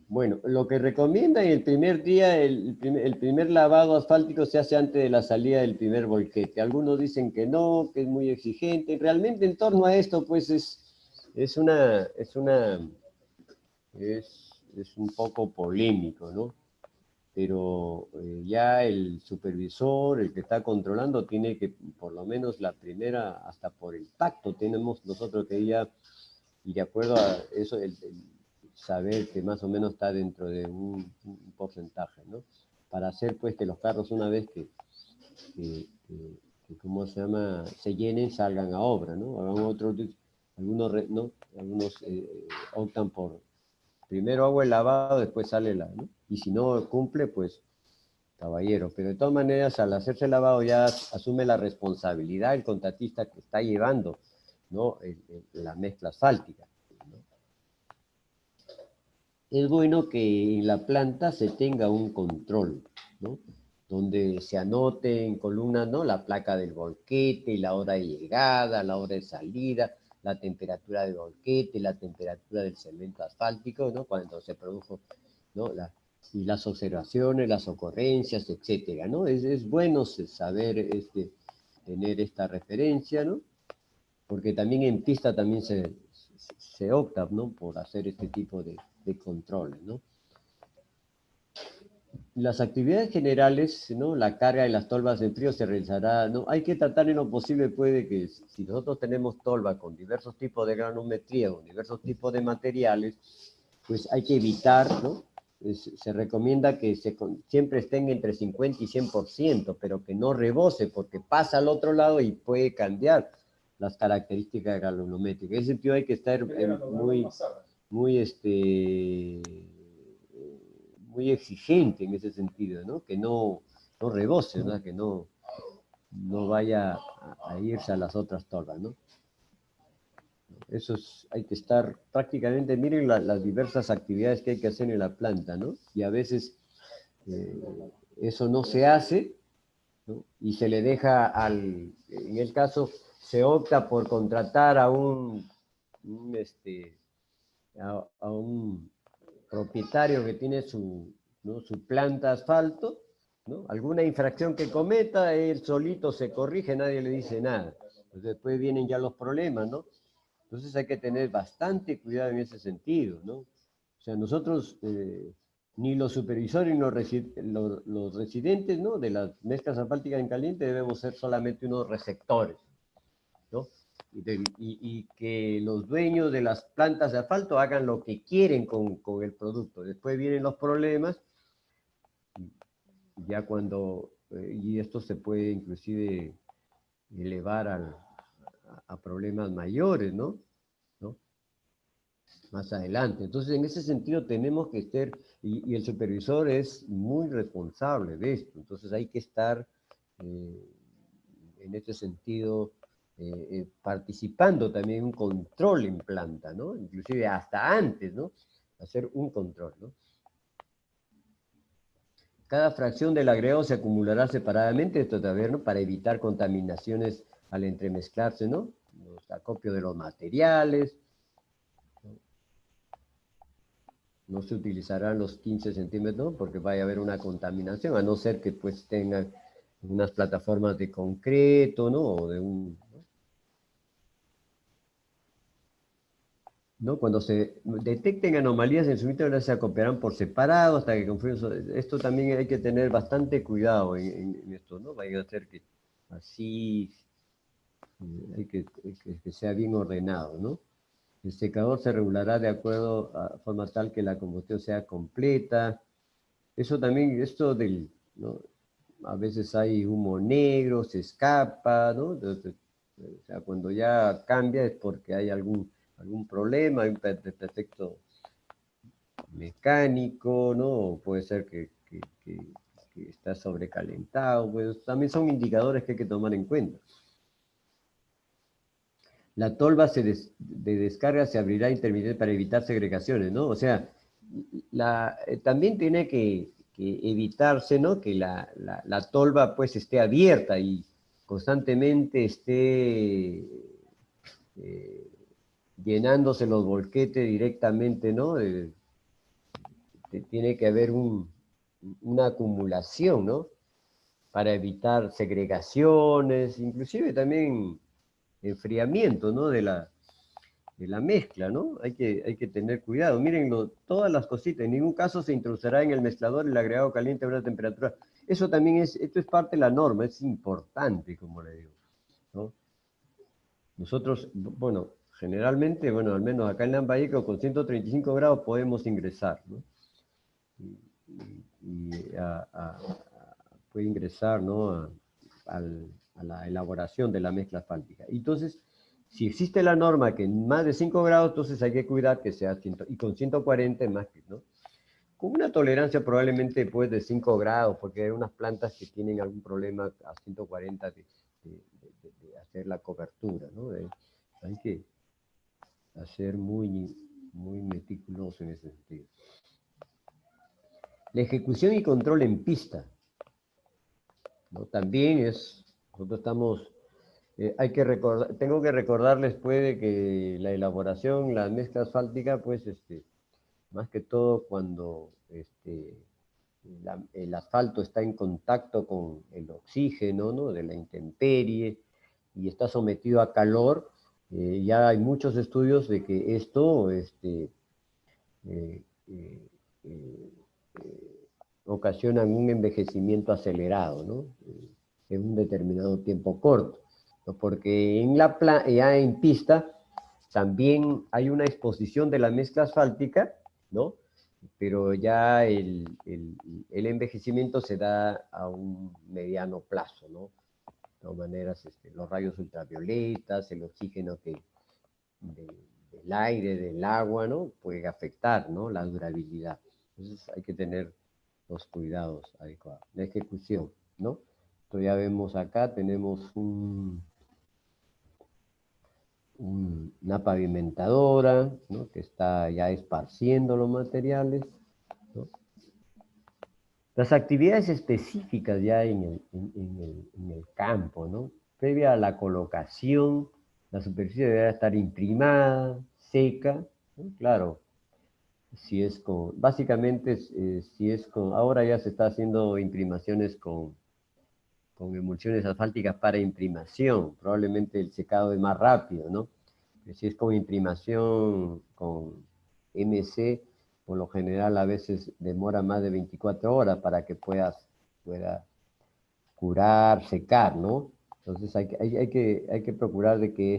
Bueno, lo que recomienda en el primer día, el primer lavado asfáltico se hace antes de la salida del primer volquete. Algunos dicen que no, que es muy exigente. Realmente en torno a esto, pues es un poco polémico, ¿no? Pero ya el supervisor, el que está controlando, tiene que, por lo menos la primera, hasta por el tacto, tenemos nosotros que ya, y de acuerdo a eso, saber que más o menos está dentro de un porcentaje, ¿no? Para hacer, pues, que los carros, una vez que ¿cómo se llama?, se llenen, salgan a obra, ¿no? ¿no? Algunos optan por, primero hago el lavado, después sale ¿no? Y si no cumple, pues, caballero. Pero de todas maneras, al hacerse el lavado ya asume la responsabilidad el contratista que está llevando, ¿no? La mezcla asfáltica, ¿no? Es bueno que en la planta se tenga un control, ¿no? Donde se anote en columnas, ¿no? La placa del volquete, la hora de llegada, la hora de salida, la temperatura del volquete, la temperatura del cemento asfáltico, ¿no? Cuando se produjo, ¿no? Y las observaciones, las ocurrencias, etcétera, ¿no? Es bueno saber, tener esta referencia, ¿no? Porque también en pista también se opta, ¿no? Por hacer este tipo de controles, ¿no? Las actividades generales, ¿no? La carga de las tolvas en frío se realizará, ¿no? Hay que tratar en lo posible, puede que si nosotros tenemos tolva con diversos tipos de granometría, con diversos tipos de materiales, pues hay que evitar, ¿no? Se recomienda que siempre estén entre 50 y 100%, pero que no rebose, porque pasa al otro lado y puede cambiar las características granométricas. En ese sentido hay que estar muy exigente en ese sentido, ¿no? Que no rebose, ¿no? Que no vaya a irse a las otras torres, ¿no? Hay que estar prácticamente, miren las diversas actividades que hay que hacer en la planta, ¿no? Y a veces eh, eso no se hace, ¿no? Y se le deja en el caso, se opta por contratar a un propietario que tiene ¿no? su planta de asfalto, ¿no? Alguna infracción que cometa, él solito se corrige, nadie le dice nada. Entonces después vienen ya los problemas, ¿no? Entonces hay que tener bastante cuidado en ese sentido, ¿no? O sea, nosotros, ni los supervisores ni los residentes, ¿no? De las mezclas asfálticas en caliente debemos ser solamente unos receptores, ¿no? Y que los dueños de las plantas de asfalto hagan lo que quieren con el producto. Después vienen los problemas, ya cuando, y esto se puede inclusive elevar a problemas mayores, ¿no? ¿No? Más adelante. Entonces, en ese sentido tenemos que estar, y el supervisor es muy responsable de esto, entonces hay que estar en este sentido participando también en un control en planta, ¿no? Inclusive hasta antes, ¿no? Hacer un control, ¿no? Cada fracción del agregado se acumulará separadamente, esto también, ¿no? Para evitar contaminaciones al entremezclarse, ¿no? Los acopios de los materiales, no se utilizarán los 15 centímetros porque vaya a haber una contaminación, a no ser que pues tengan unas plataformas de concreto, ¿no? O de un, ¿no? Cuando se detecten anomalías en su interior, se acoplarán por separado hasta que confirmen. Esto también hay que tener bastante cuidado en esto, ¿no? Vaya a ser que así hay que sea bien ordenado, ¿no? El secador se regulará de acuerdo a forma tal que la combustión sea completa. Eso también, esto del, ¿no? A veces hay humo negro, se escapa, ¿no? Entonces, o sea, cuando ya cambia es porque hay algún problema, hay un defecto mecánico, ¿no? O puede ser que está sobrecalentado, pues también son indicadores que hay que tomar en cuenta. La tolva de descarga se abrirá intermitente para evitar segregaciones, ¿no? O sea, también tiene que evitarse, ¿no? Que la tolva pues esté abierta y constantemente esté llenándose los volquetes directamente, ¿no? Tiene que haber una acumulación, ¿no? Para evitar segregaciones, inclusive también enfriamiento, ¿no? De la mezcla, ¿no? Hay que tener cuidado. Miren, todas las cositas, en ningún caso se introducirá en el mezclador el agregado caliente a una temperatura. Eso también esto es parte de la norma, es importante, como le digo, ¿no? Nosotros, bueno, generalmente, bueno, al menos acá en Lambayeque con 135 grados podemos ingresar, ¿no? Y puede ingresar, ¿no? A la elaboración de la mezcla asfáltica. Entonces, si existe la norma que en más de 5 grados, entonces hay que cuidar que sea, y con 140 más que, ¿no? Con una tolerancia probablemente pues de 5 grados, porque hay unas plantas que tienen algún problema a 140 de hacer la cobertura, ¿no? Hay que hacer muy meticuloso en ese sentido. La ejecución y control en pista, ¿no? También nosotros estamos, hay que recordar, tengo que recordarles pues de que la elaboración, la mezcla asfáltica, pues más que todo cuando el asfalto está en contacto con el oxígeno, ¿no? De la intemperie y está sometido a calor, ya hay muchos estudios de que esto eh, eh, eh, ocasionan un envejecimiento acelerado, ¿no? En un determinado tiempo corto, ¿no? Porque ya en pista también hay una exposición de la mezcla asfáltica, ¿no? Pero ya el envejecimiento se da a un mediano plazo, ¿no? De todas maneras, los rayos ultravioletas, el oxígeno del aire, del agua, ¿no? Puede afectar, ¿no? La durabilidad. Entonces hay que tener los cuidados adecuados. La ejecución, ¿no? Entonces ya vemos acá, tenemos una pavimentadora, ¿no? Que está ya esparciendo los materiales, ¿no? Las actividades específicas ya en el campo, ¿no? Previa a la colocación, la superficie deberá estar imprimada, seca, ¿no? Claro, básicamente, si es con, ahora ya se está haciendo imprimaciones con emulsiones asfálticas para imprimación, probablemente el secado es más rápido, ¿no? Pero si es con imprimación con MC, por lo general a veces demora más de 24 horas para que pueda curar, secar, ¿no? Entonces hay que procurar de que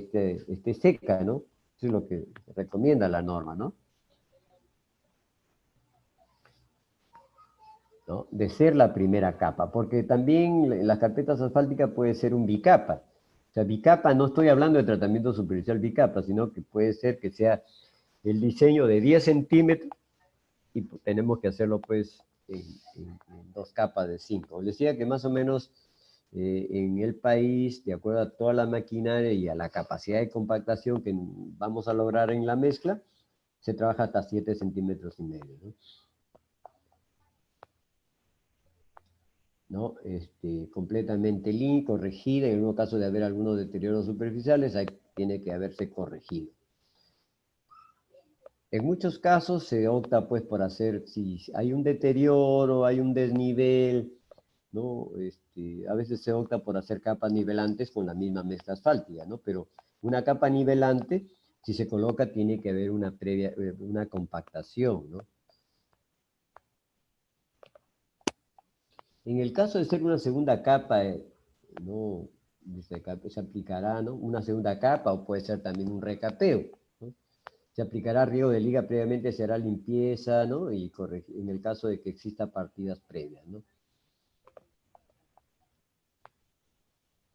esté seca, ¿no? Eso es lo que recomienda la norma, ¿no? ¿No? De ser la primera capa, porque también en las carpetas asfálticas puede ser un bicapa. O sea, bicapa, no estoy hablando de tratamiento superficial bicapa, sino que puede ser que sea el diseño de 10 centímetros y tenemos que hacerlo pues en 2 capas de 5. Les decía que más o menos en el país, de acuerdo a toda la maquinaria y a la capacidad de compactación que vamos a lograr en la mezcla, se trabaja hasta 7 centímetros y medio, ¿no? ¿No? Completamente lean, corregida, en el caso de haber algunos deterioros superficiales, tiene que haberse corregido. En muchos casos se opta pues por hacer, si hay un deterioro, hay un desnivel, ¿no? A veces se opta por hacer capas nivelantes con la misma mezcla asfáltica, ¿no? Pero una capa nivelante, si se coloca, tiene que haber una compactación, ¿no? En el caso de ser una segunda capa, ¿no? Se aplicará, ¿no? Una segunda capa o puede ser también un recapeo, ¿no? Se aplicará riego de liga previamente, se hará limpieza, ¿no? Y en el caso de que exista partidas previas, ¿no?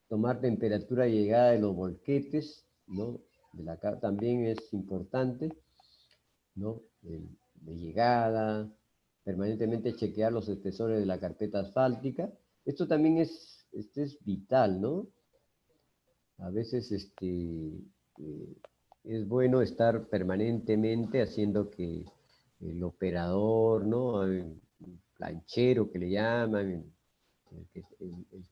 Tomar temperatura de llegada de los volquetes, ¿no? También es importante, ¿no? De llegada, permanentemente chequear los espesores de la carpeta asfáltica. Esto también es vital, ¿no? A veces es bueno estar permanentemente haciendo que el operador, ¿no? El planchero que le llaman, el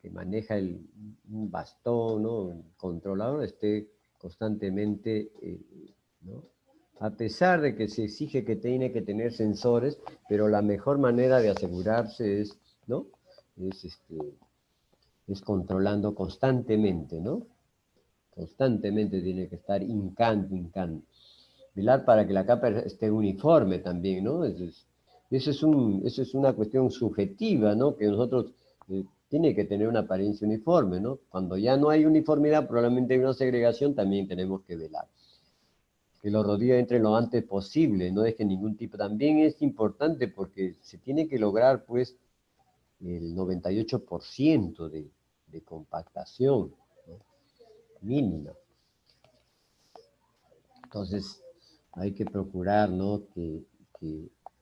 que maneja un bastón, ¿no? El controlador esté constantemente, ¿no? A pesar de que se exige que tiene que tener sensores, pero la mejor manera de asegurarse es, ¿no? Es, es controlando constantemente, ¿no? Constantemente tiene que estar hincando. Velar para que la capa esté uniforme también, ¿no? Eso es una cuestión subjetiva, ¿no? Que nosotros tiene que tener una apariencia uniforme, ¿no? Cuando ya no hay uniformidad, probablemente hay una segregación, también tenemos que velar. Que los rodillos entren lo antes posible, no dejen ningún tipo. También es importante porque se tiene que lograr, pues, el 98% de compactación, ¿no? Mínima. Entonces, hay que procurar, ¿no? Que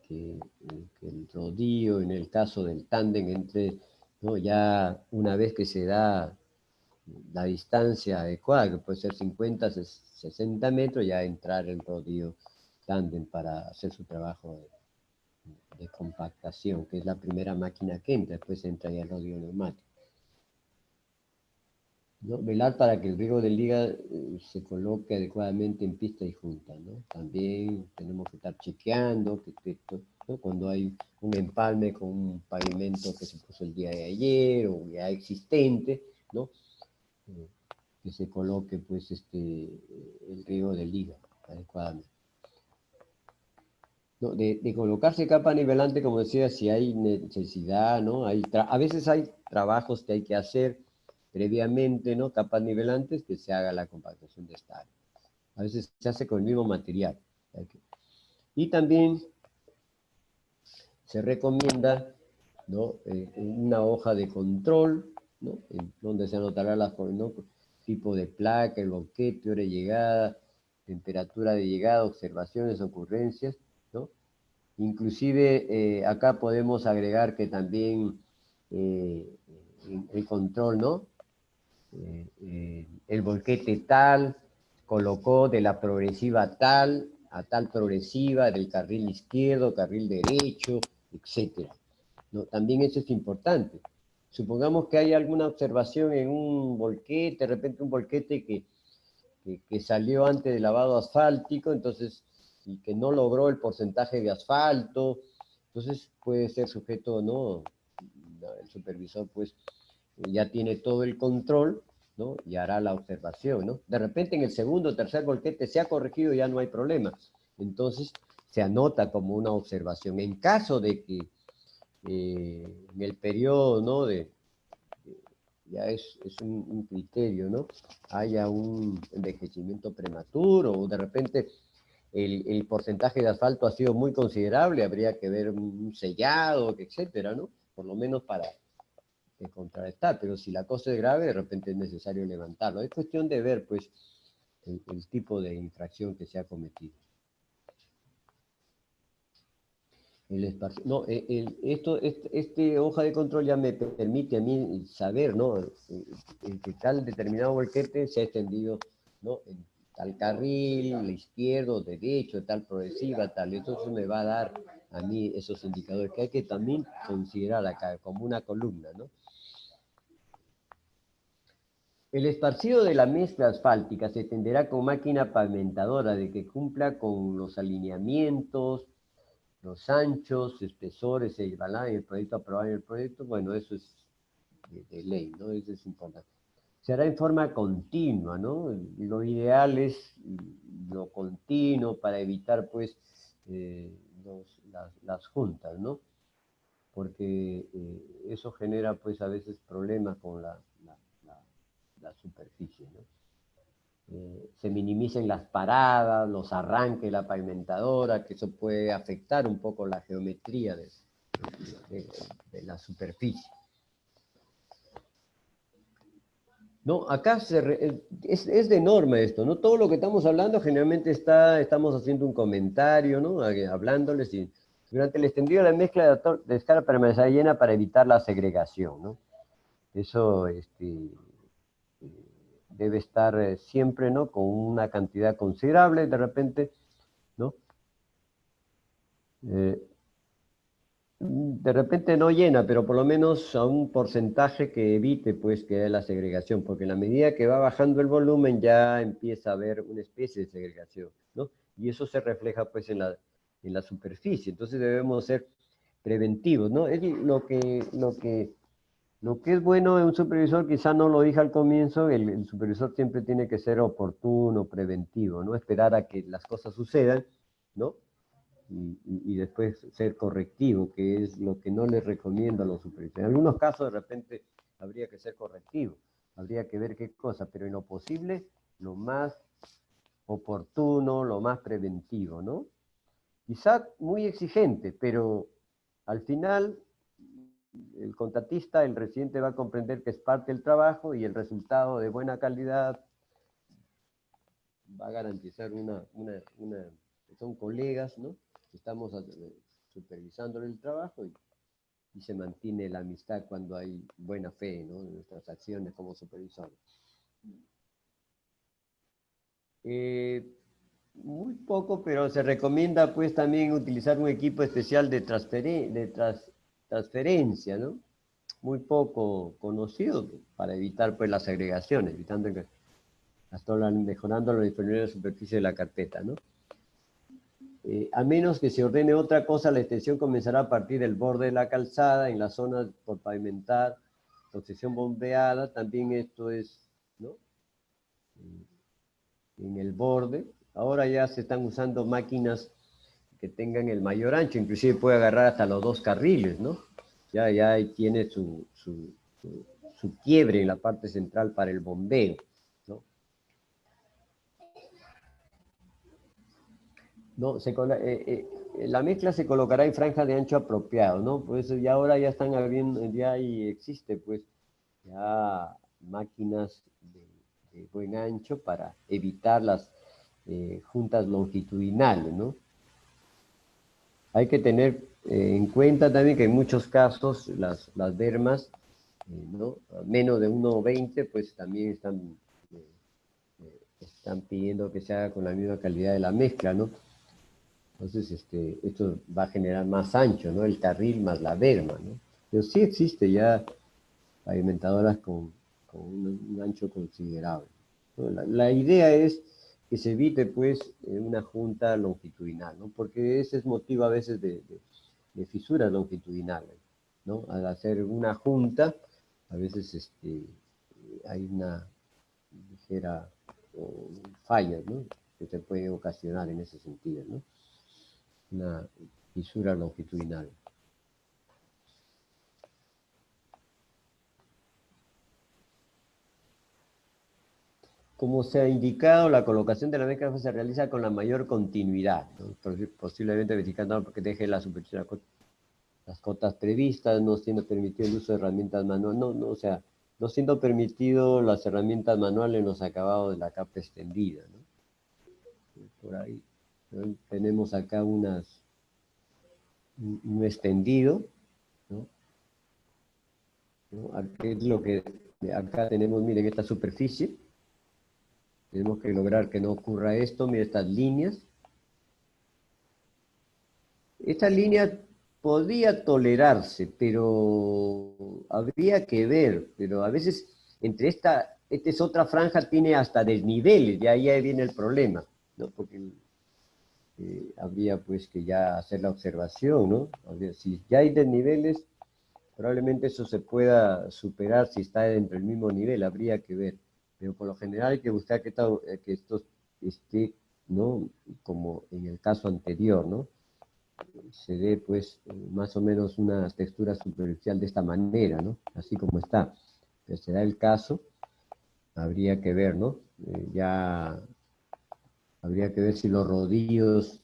el rodillo, en el caso del tándem, entre, ¿no? Ya una vez que se da la distancia adecuada, que puede ser 50, 60 metros, ya entrar el rodillo tándem para hacer su trabajo de compactación, que es la primera máquina que entra, después entra ya el rodillo neumático. ¿No? Velar para que el riego de liga se coloque adecuadamente en pista y junta, ¿no? También tenemos que estar chequeando ¿no? Cuando hay un empalme con un pavimento que se puso el día de ayer o ya existente, ¿no? Que se coloque pues el riego de liga adecuadamente. ¿No? De colocarse capa nivelante, como decía, si hay necesidad, ¿no? A veces hay trabajos que hay que hacer previamente, ¿no? Capas nivelantes, que se haga la compactación de esta área. A veces se hace con el mismo material. Y también se recomienda, ¿no? Una hoja de control, ¿no? Donde se anotará ¿no? Tipo de placa, el boquete, hora de llegada, temperatura de llegada, observaciones, ocurrencias, ¿no? Inclusive acá podemos agregar que también el control, ¿no? El volquete tal, colocó de la progresiva tal a tal progresiva, del carril izquierdo, carril derecho, etc. ¿No? También eso es importante. Supongamos que hay alguna observación en un volquete, de repente un volquete que salió antes del lavado asfáltico, entonces, y que no logró el porcentaje de asfalto, entonces puede ser sujeto, ¿no? El supervisor, pues, ya tiene todo el control, ¿no? Y hará la observación, ¿no? De repente en el segundo o tercer volquete se ha corregido, ya no hay problema. Entonces, se anota como una observación. En caso de que en el periodo, ¿no? ya es un criterio, ¿no? Haya un envejecimiento prematuro o de repente el porcentaje de asfalto ha sido muy considerable, habría que ver un sellado, etcétera, ¿no? Por lo menos para contrarrestar, pero si la cosa es grave, de repente es necesario levantarlo. Es cuestión de ver, pues, el tipo de infracción que se ha cometido. No, este hoja de control ya me permite a mí saber, ¿no? Que tal determinado volquete se ha extendido, ¿no? En tal carril, izquierdo, derecho, tal progresiva, tal. Entonces me va a dar a mí esos indicadores que hay que también considerar acá como una columna, ¿no? El esparcido de la mezcla asfáltica se extenderá con máquina pavimentadora de que cumpla con los alineamientos, los anchos, espesores, el balance, el proyecto aprobado en el proyecto, bueno, eso es de ley, ¿no? Eso es importante. Se hará en forma continua, ¿no? Lo ideal es lo continuo para evitar, pues, las juntas, ¿no? Porque eso genera, pues, a veces problemas con la superficie, ¿no? Se minimicen las paradas, los arranques de la pavimentadora, que eso puede afectar un poco la geometría de la superficie. No, acá es de norma esto, ¿no? Todo lo que estamos hablando generalmente estamos haciendo un comentario, ¿no? Hablándoles y durante el extendido la mezcla de escala permanecerá llena para evitar la segregación, ¿no? Eso debe estar siempre, ¿no? Con una cantidad considerable, de repente, ¿no? De repente no llena, pero por lo menos a un porcentaje que evite pues que haya la segregación, porque en la medida que va bajando el volumen ya empieza a haber una especie de segregación, ¿no? Y eso se refleja pues en la superficie, entonces debemos ser preventivos, ¿no? Es lo que es bueno de un supervisor, quizá no lo dije al comienzo, el supervisor siempre tiene que ser oportuno, preventivo, ¿no? Esperar a que las cosas sucedan, ¿no? Y después ser correctivo, que es lo que no les recomiendo a los supervisores. En algunos casos de repente habría que ser correctivo, habría que ver qué cosa, pero en lo posible lo más oportuno, lo más preventivo, ¿no? Quizá muy exigente, pero al final el contratista, el residente va a comprender que es parte del trabajo y el resultado de buena calidad va a garantizar son colegas, ¿no? Estamos supervisando el trabajo y se mantiene la amistad cuando hay buena fe, ¿no? En nuestras acciones como supervisores. Muy poco, pero se recomienda pues también utilizar un equipo especial de transferencia, ¿no? Muy poco conocido para evitar pues las agregaciones, evitando que mejorando la disponibilidad de la superficie de la carpeta, ¿no? A menos que se ordene otra cosa, la extensión comenzará a partir del borde de la calzada, en la zona por pavimentar, concesión bombeada, también esto es, ¿no? En el borde. Ahora ya se están usando máquinas que tengan el mayor ancho, inclusive puede agarrar hasta los dos carriles, ¿no? Ya tiene su quiebre en la parte central para el bombeo, ¿no? No, la mezcla se colocará en franja de ancho apropiado, ¿no? Pues ya ahora ya están habiendo, ya ahí existe, pues, ya máquinas de buen ancho para evitar las juntas longitudinales, ¿no? Hay que tener en cuenta también que en muchos casos las dermas, ¿no? A menos de 1,20, pues también están pidiendo que se haga con la misma calidad de la mezcla, ¿no? Entonces, esto va a generar más ancho, ¿no? El carril más la berma, ¿no? Pero sí existe ya pavimentadoras con un ancho considerable, ¿no? La idea es que se evite, pues, una junta longitudinal, ¿no? Porque ese es motivo a veces de fisuras longitudinales, ¿no? Al hacer una junta, a veces hay una ligera falla, ¿no? Que se puede ocasionar en ese sentido, ¿no? Una fisura longitudinal. como se ha indicado, la colocación de la mezcla se realiza con la mayor continuidad, ¿no? Posiblemente verificando porque deje la superficie, las cotas previstas, no siendo permitido el uso de herramientas manuales, o sea, no siendo permitido las herramientas manuales en los acabados de la capa extendida, ¿no? Por ahí, ¿no? Tenemos acá un extendido, ¿no? ¿No? Aquí es lo que acá tenemos, miren, esta superficie. Tenemos que lograr que no ocurra esto. Miren estas líneas. Esta línea podría tolerarse, pero habría que ver. Pero a veces entre esta es otra franja, tiene hasta desniveles, y ahí viene el problema, ¿no? Porque habría pues que ya hacer la observación, ¿no? Si ya hay desniveles, probablemente eso se pueda superar si está entre el mismo nivel, habría que ver. Pero por lo general hay que buscar que esto esté, ¿no? Como en el caso anterior, ¿no? Se dé pues más o menos una textura superficial de esta manera, ¿no? Así como está. Pero se da el caso, habría que ver, ¿no? Ya habría que ver si los rodillos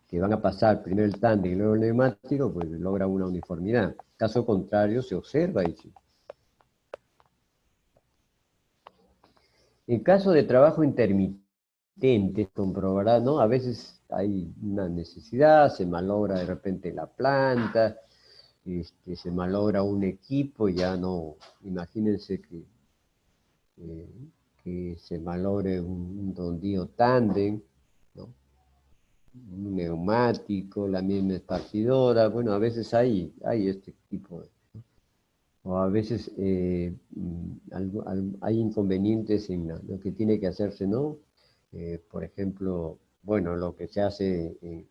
que van a pasar primero el tándem y luego el neumático, pues logra una uniformidad. Caso contrario, se observa y en caso de trabajo intermitente, comprobará, ¿no? A veces hay una necesidad, se malogra de repente la planta, se malogra un equipo, ya no, imagínense eh, que se malogre un rondío tándem, ¿no? Un neumático, la misma esparcidora, bueno, a veces hay este tipo de... O a veces hay inconvenientes en lo que tiene que hacerse, ¿no? Por ejemplo, bueno, lo que se hace en,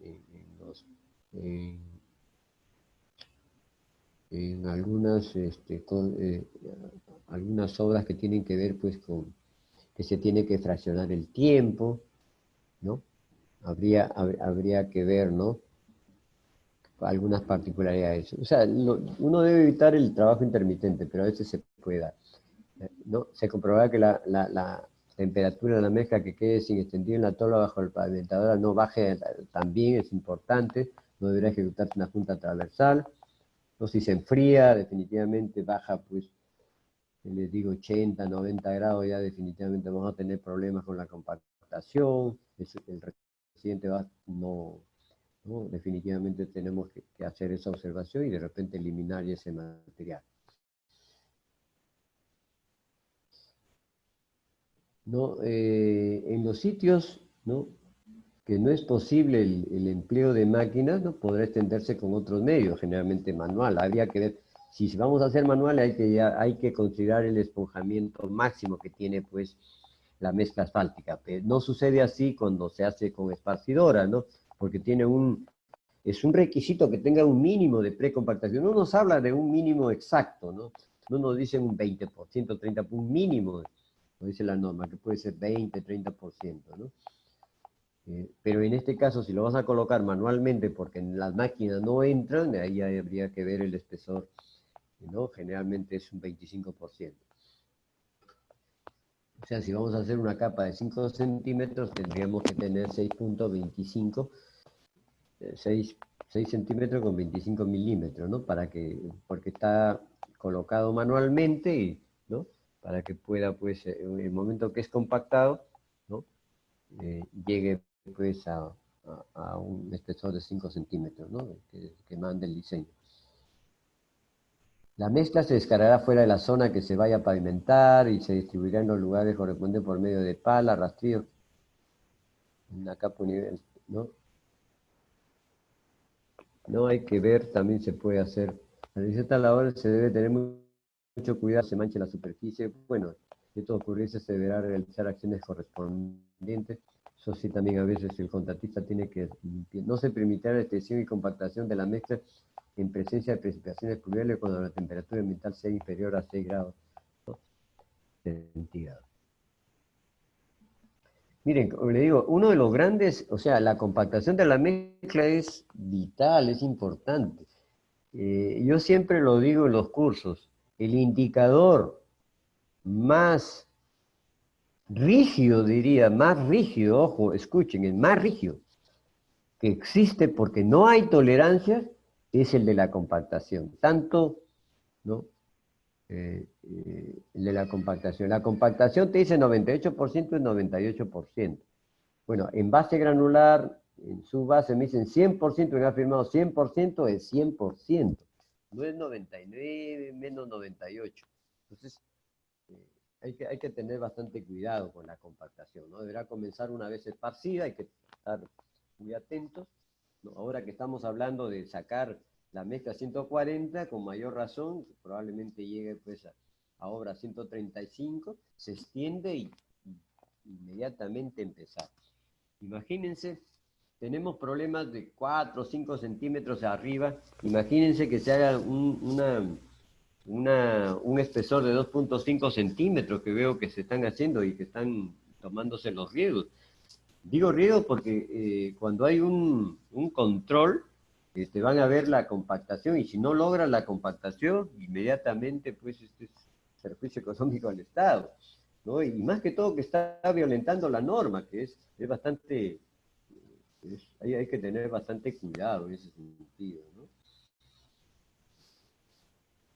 en algunas, algunas obras que tienen que ver pues con que se tiene que fraccionar el tiempo, ¿no? Habría que ver, ¿no? Algunas particularidades. O sea, uno debe evitar el trabajo intermitente, pero a veces se puede dar, ¿no? Se comprobará que la temperatura de la mezcla que quede sin extendido en la tola bajo el pavimentadora no baje también, es importante, no deberá ejecutarse una junta transversal, o si se enfría, definitivamente baja, pues, les digo, 80, 90 grados, ya definitivamente vamos a tener problemas con la compactación, el residente no, definitivamente tenemos que hacer esa observación y de repente eliminar ese material. ¿No? En los sitios, ¿no? Que no es posible el empleo de máquinas, ¿no? Podrá extenderse con otros medios, generalmente manual. Habría que ver, si vamos a hacer manual, hay que considerar el esponjamiento máximo que tiene pues la mezcla asfáltica. Pero no sucede así cuando se hace con esparcidora, ¿no? Porque es un requisito que tenga un mínimo de precompactación. No nos habla de un mínimo exacto, ¿no? No nos dicen un 20%, 30%, un mínimo, lo dice la norma, que puede ser 20, 30%, ¿no? Pero en este caso, si lo vas a colocar manualmente porque en las máquinas no entran, ahí habría que ver el espesor, ¿no? Generalmente es un 25%. O sea, si vamos a hacer una capa de 5 centímetros, tendríamos que tener 6.25, 6 centímetros con 25 milímetros, ¿no? Porque está colocado manualmente, ¿no? Para que pueda, pues, en el momento que es compactado, ¿no? Llegue, pues, a un espesor de 5 centímetros, ¿no? Que manda el diseño. La mezcla se descargará fuera de la zona que se vaya a pavimentar y se distribuirá en los lugares correspondientes por medio de pala, rastrillo, una capa nivel, ¿no? No hay que ver, también se puede hacer. Al realizar la labor se debe tener mucho cuidado, se manche la superficie. Bueno, si esto ocurriese se deberá realizar acciones correspondientes. Eso sí, también a veces el contratista tiene que... No se permitirá la extensión y compactación de la mezcla en presencia de precipitaciones pluviales cuando la temperatura ambiental sea inferior a 6 grados centígrados. Miren, como le digo, uno de los grandes, o sea, la compactación de la mezcla es vital, es importante. Yo siempre lo digo en los cursos, el indicador más rígido, diría, más rígido, ojo, escuchen, el más rígido que existe porque no hay tolerancia es el de la compactación. Tanto, ¿no? El de la compactación. La compactación te dice 98% y 98%. Bueno, en base granular, en su base me dicen 100%, me ha firmado 100%, es 100%. No es 99 menos 98. Entonces, hay que tener bastante cuidado con la compactación, ¿no? Deberá comenzar una vez esparcida, hay que estar muy atentos, ¿no? Ahora que estamos hablando de sacar la mezcla 140, con mayor razón, probablemente llegue pues a obra 135, se extiende y inmediatamente empezar. Imagínense, tenemos problemas de 4 o 5 centímetros arriba, imagínense que se haga un espesor de 2.5 centímetros que veo que se están haciendo y que están tomándose los riegos. Digo riegos porque cuando hay un control, van a ver la compactación y si no logran la compactación, inmediatamente pues este es perjuicio económico al Estado, ¿no? Y más que todo que está violentando la norma, que es bastante, hay que tener bastante cuidado en ese sentido, ¿no?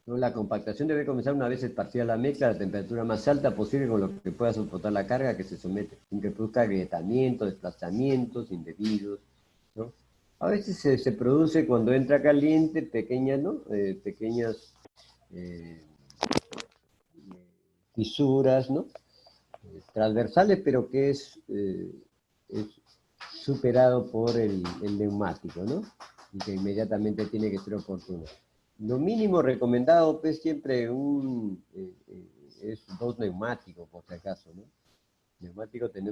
¿No? La compactación debe comenzar una vez esparcida la mezcla a la temperatura más alta posible con lo que pueda soportar la carga que se somete, sin que produzca agrietamientos, desplazamientos indebidos, ¿no? A veces se produce cuando entra caliente pequeñas, ¿no? Pequeñas eh, fisuras, ¿no? Transversales, pero que es superado por el neumático, ¿no? Y que inmediatamente tiene que ser oportuno. Lo mínimo recomendado, pues, siempre es 2 neumáticos, por si acaso, ¿no? Neumático tiene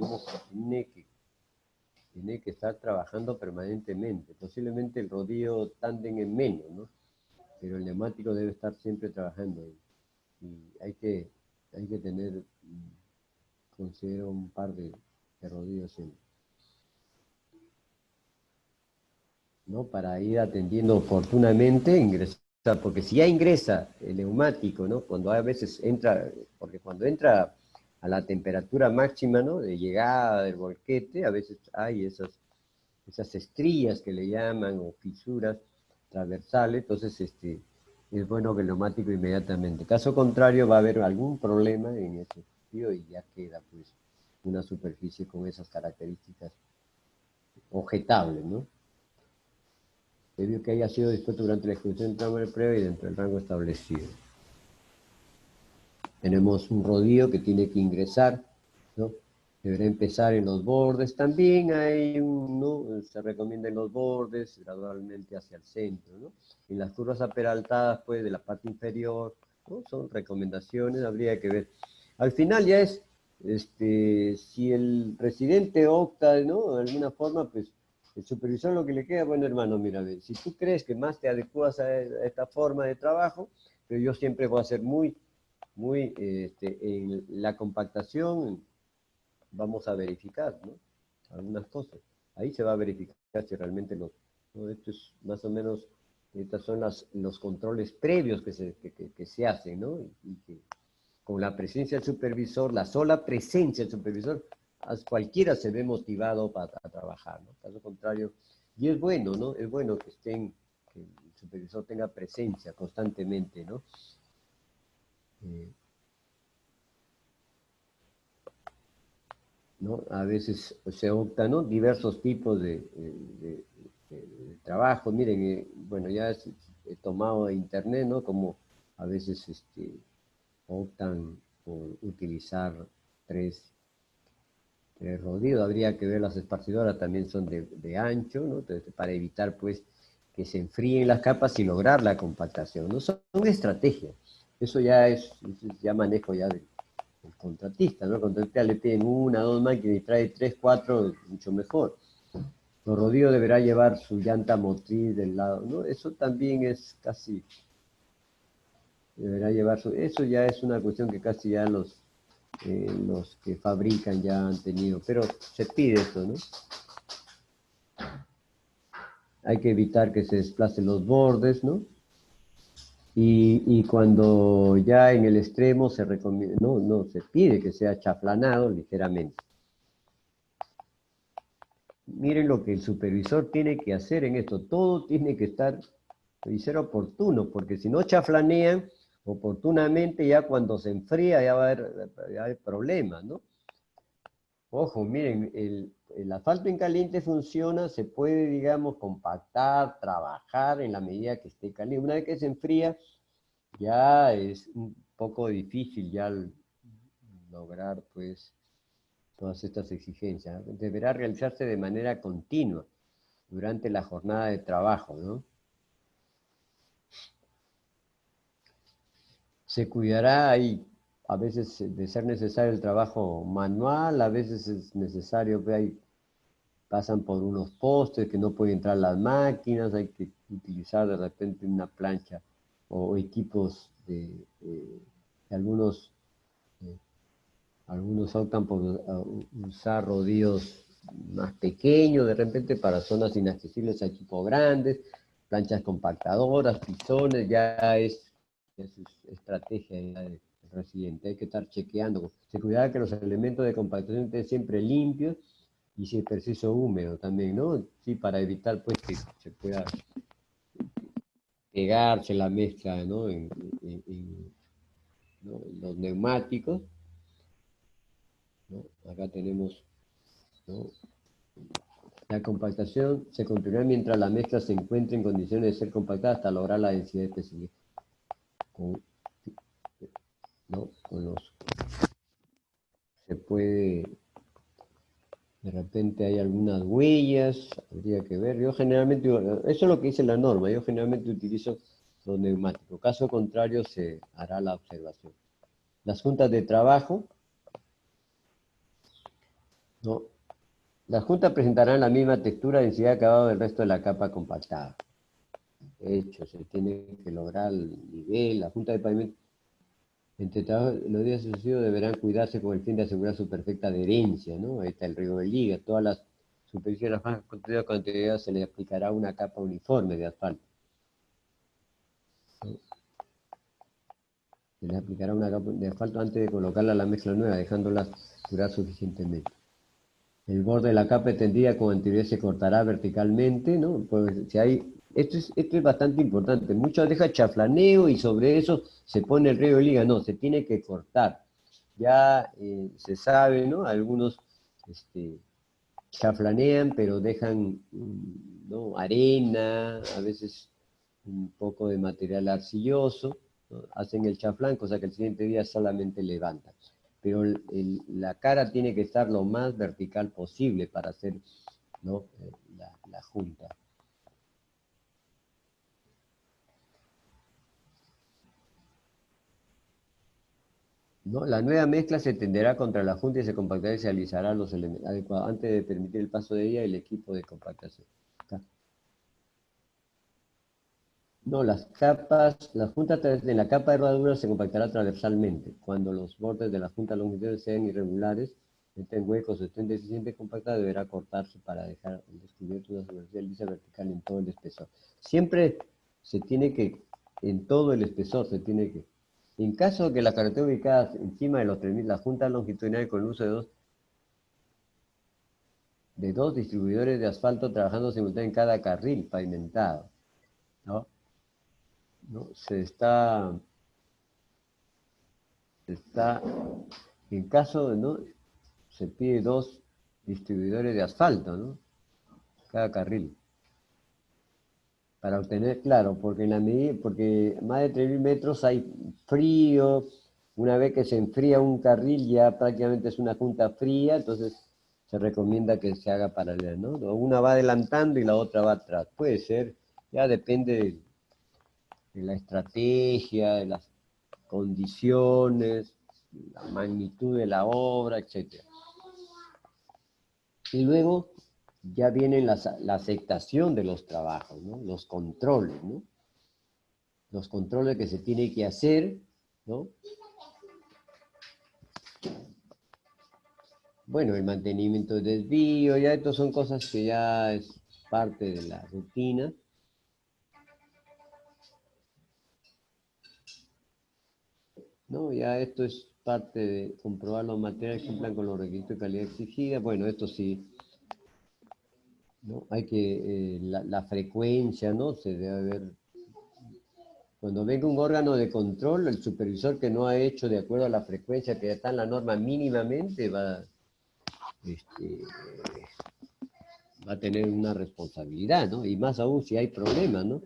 que estar trabajando permanentemente. Posiblemente el rodillo tándem en menos, ¿no? Pero el neumático debe estar siempre trabajando. Y hay que tener, considero, un par de rodillos siempre, ¿no? Para ir atendiendo oportunamente, ingresar, porque si ya ingresa el neumático, ¿no? Cuando a veces entra, porque cuando entra a la temperatura máxima, ¿no? De llegada del volquete, a veces hay esas estrías que le llaman, o fisuras transversales, entonces es bueno que el neumático inmediatamente. Caso contrario, va a haber algún problema en ese sentido y ya queda pues una superficie con esas características objetables, ¿no? Debido que haya sido dispuesto durante la ejecución del tramo de prueba y dentro del rango establecido. Tenemos un rodillo que tiene que ingresar, ¿no? Deberá empezar en los bordes también, ¿no? Se recomienda en los bordes, gradualmente hacia el centro, ¿no? En las curvas aperaltadas, pues, de la parte inferior, ¿no? Son recomendaciones, habría que ver. Al final ya es, si el residente opta, ¿no? De alguna forma, pues, el supervisor lo que le queda, bueno, hermano, mira, a ver, si tú crees que más te adecuas a esta forma de trabajo, pero yo siempre voy a ser muy en la compactación vamos a verificar, ¿no? Algunas cosas. Ahí se va a verificar si realmente ¿no? Esto es más o menos, estos son los controles previos que se hacen, ¿no? Y que con la presencia del supervisor, la sola presencia del supervisor, cualquiera se ve motivado para trabajar, ¿no? Caso contrario, y es bueno, ¿no? Es bueno que el supervisor tenga presencia constantemente, ¿no? Eh, ¿No? A veces se optan, ¿no? Diversos tipos de trabajo. Miren, bueno, ya he tomado de internet, ¿no? Como a veces optan por utilizar tres, tres rodillos. Habría que ver las esparcidoras, también son de ancho, ¿no? Entonces, para evitar, pues, que se enfríen las capas y lograr la compactación, ¿no? Son estrategias. Eso ya manejo ya el contratista, ¿no? El contratista le piden una, dos máquinas y trae tres, cuatro, mucho mejor. Los rodillos deberá llevar su llanta motriz del lado, ¿no? Eso también es casi, deberá llevar eso ya es una cuestión que casi ya los que fabrican ya han tenido, pero se pide eso, ¿no? Hay que evitar que se desplacen los bordes, ¿no? Y cuando ya en el extremo se recomienda, no, se pide que sea chaflanado ligeramente. Miren lo que el supervisor tiene que hacer en esto. Todo tiene que estar y ser oportuno, porque si no chaflanean oportunamente, ya cuando se enfría ya va a haber problemas, ¿no? Ojo, miren, el asfalto en caliente funciona, se puede, digamos, compactar, trabajar en la medida que esté caliente. Una vez que se enfría, ya es un poco difícil ya lograr, pues, todas estas exigencias. Deberá realizarse de manera continua durante la jornada de trabajo, ¿no? Se cuidará ahí, a veces de ser necesario el trabajo manual, a veces es necesario, ahí pasan por unos postes que no pueden entrar las máquinas, hay que utilizar de repente una plancha o equipos de algunos optan por usar rodillos más pequeños de repente para zonas inaccesibles a equipos grandes, planchas compactadoras, pisones, es estrategia del residente. Hay que estar chequeando. Se cuida que los elementos de compactación estén siempre limpios y si es preciso húmedo también, ¿no? Sí, para evitar pues que se pueda pegarse la mezcla, ¿no? ¿no? En los neumáticos, ¿no? Acá tenemos, ¿no? La compactación se continúa mientras la mezcla se encuentre en condiciones de ser compactada hasta lograr la densidad específica. ¿No? Se puede, de repente hay algunas huellas, habría que ver. Yo generalmente, eso es lo que dice la norma, yo generalmente utilizo los neumáticos. Caso contrario, se hará la observación. Las juntas de trabajo, ¿no? Las juntas presentarán la misma textura, densidad, acabado del resto de la capa compactada. De hecho, se tiene que lograr el nivel, la junta de pavimento. Entre los días sucesivos deberán cuidarse con el fin de asegurar su perfecta adherencia, ¿no? Ahí está el riego de liga. Todas las superficies de las franjas construidas con anterioridad se le aplicará una capa uniforme de asfalto, ¿no? Se le aplicará una capa de asfalto antes de colocarla a la mezcla nueva, dejándola durar suficientemente. El borde de la capa tendida con anterioridad se cortará verticalmente, ¿no? Pues si hay, esto es bastante importante. Muchos dejan chaflaneo y sobre eso se pone el riego de liga. No, se tiene que cortar. Ya se sabe, ¿no? Algunos chaflanean, pero dejan, ¿no? Arena, a veces un poco de material arcilloso, ¿no? Hacen el chaflán, cosa que el siguiente día solamente levantan. Pero la cara tiene que estar lo más vertical posible para hacer, ¿no? La junta. ¿No? La nueva mezcla se tenderá contra la junta y se compactará y se alisará los elementos adecuados antes de permitir el paso de ella el equipo de compactación. Acá. No, la junta de la capa de rodadura se compactará transversalmente. Cuando los bordes de la junta longitudinal sean irregulares, estén huecos o estén deficientes compactados, deberá cortarse para dejar descubierto una superficie lisa vertical en todo el espesor. Siempre se tiene que, en todo el espesor se tiene que, en caso de que la carretera ubicada encima de los 3000, la junta longitudinal con el uso de dos distribuidores de asfalto trabajando simultáneamente en cada carril pavimentado, ¿no? ¿No? En caso de no, se pide dos distribuidores de asfalto, ¿no? Cada carril. Para obtener, claro, porque en la medida, porque más de 3000 metros hay frío, una vez que se enfría un carril ya prácticamente es una junta fría, entonces se recomienda que se haga paralela, ¿no? Una va adelantando y la otra va atrás. Puede ser, ya depende de la estrategia, de las condiciones, la magnitud de la obra, etcétera. Y luego ya viene la aceptación de los trabajos, ¿no? Los controles, ¿no? Los controles que se tiene que hacer, ¿no? Bueno, el mantenimiento de desvío, ya estas son cosas que ya es parte de la rutina. ¿no? Ya esto es parte de comprobar los materiales que cumplan con los requisitos de calidad exigida. Bueno, esto sí, ¿no? Hay que, la frecuencia, ¿no? Se debe ver. Cuando venga un órgano de control, el supervisor que no ha hecho de acuerdo a la frecuencia que está en la norma mínimamente este, va a tener una responsabilidad, ¿no? Y más aún si hay problemas, ¿no?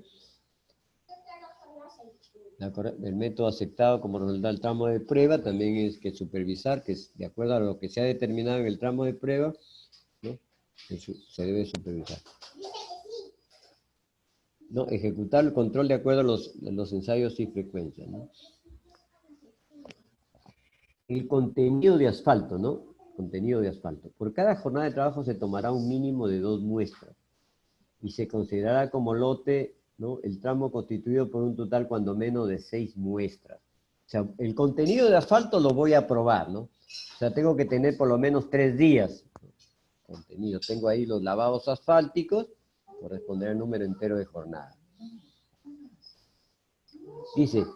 El método aceptado como resultado del tramo de prueba también es que supervisar, que es de acuerdo a lo que se ha determinado en el tramo de prueba, ¿no? Se debe supervisar. ¿No? Ejecutar el control de acuerdo a los ensayos y frecuencias, ¿no? El contenido de asfalto, ¿no? Contenido de asfalto. Por cada jornada de trabajo se tomará un mínimo de 2 muestras y se considerará como lote, ¿no? El tramo constituido por un total cuando menos de 6 muestras. O sea, el contenido de asfalto lo voy a probar, ¿no? O sea, tengo que tener por lo menos 3 días. Contenido. Tengo ahí los lavados asfálticos, corresponderá al número entero de jornada. Dice,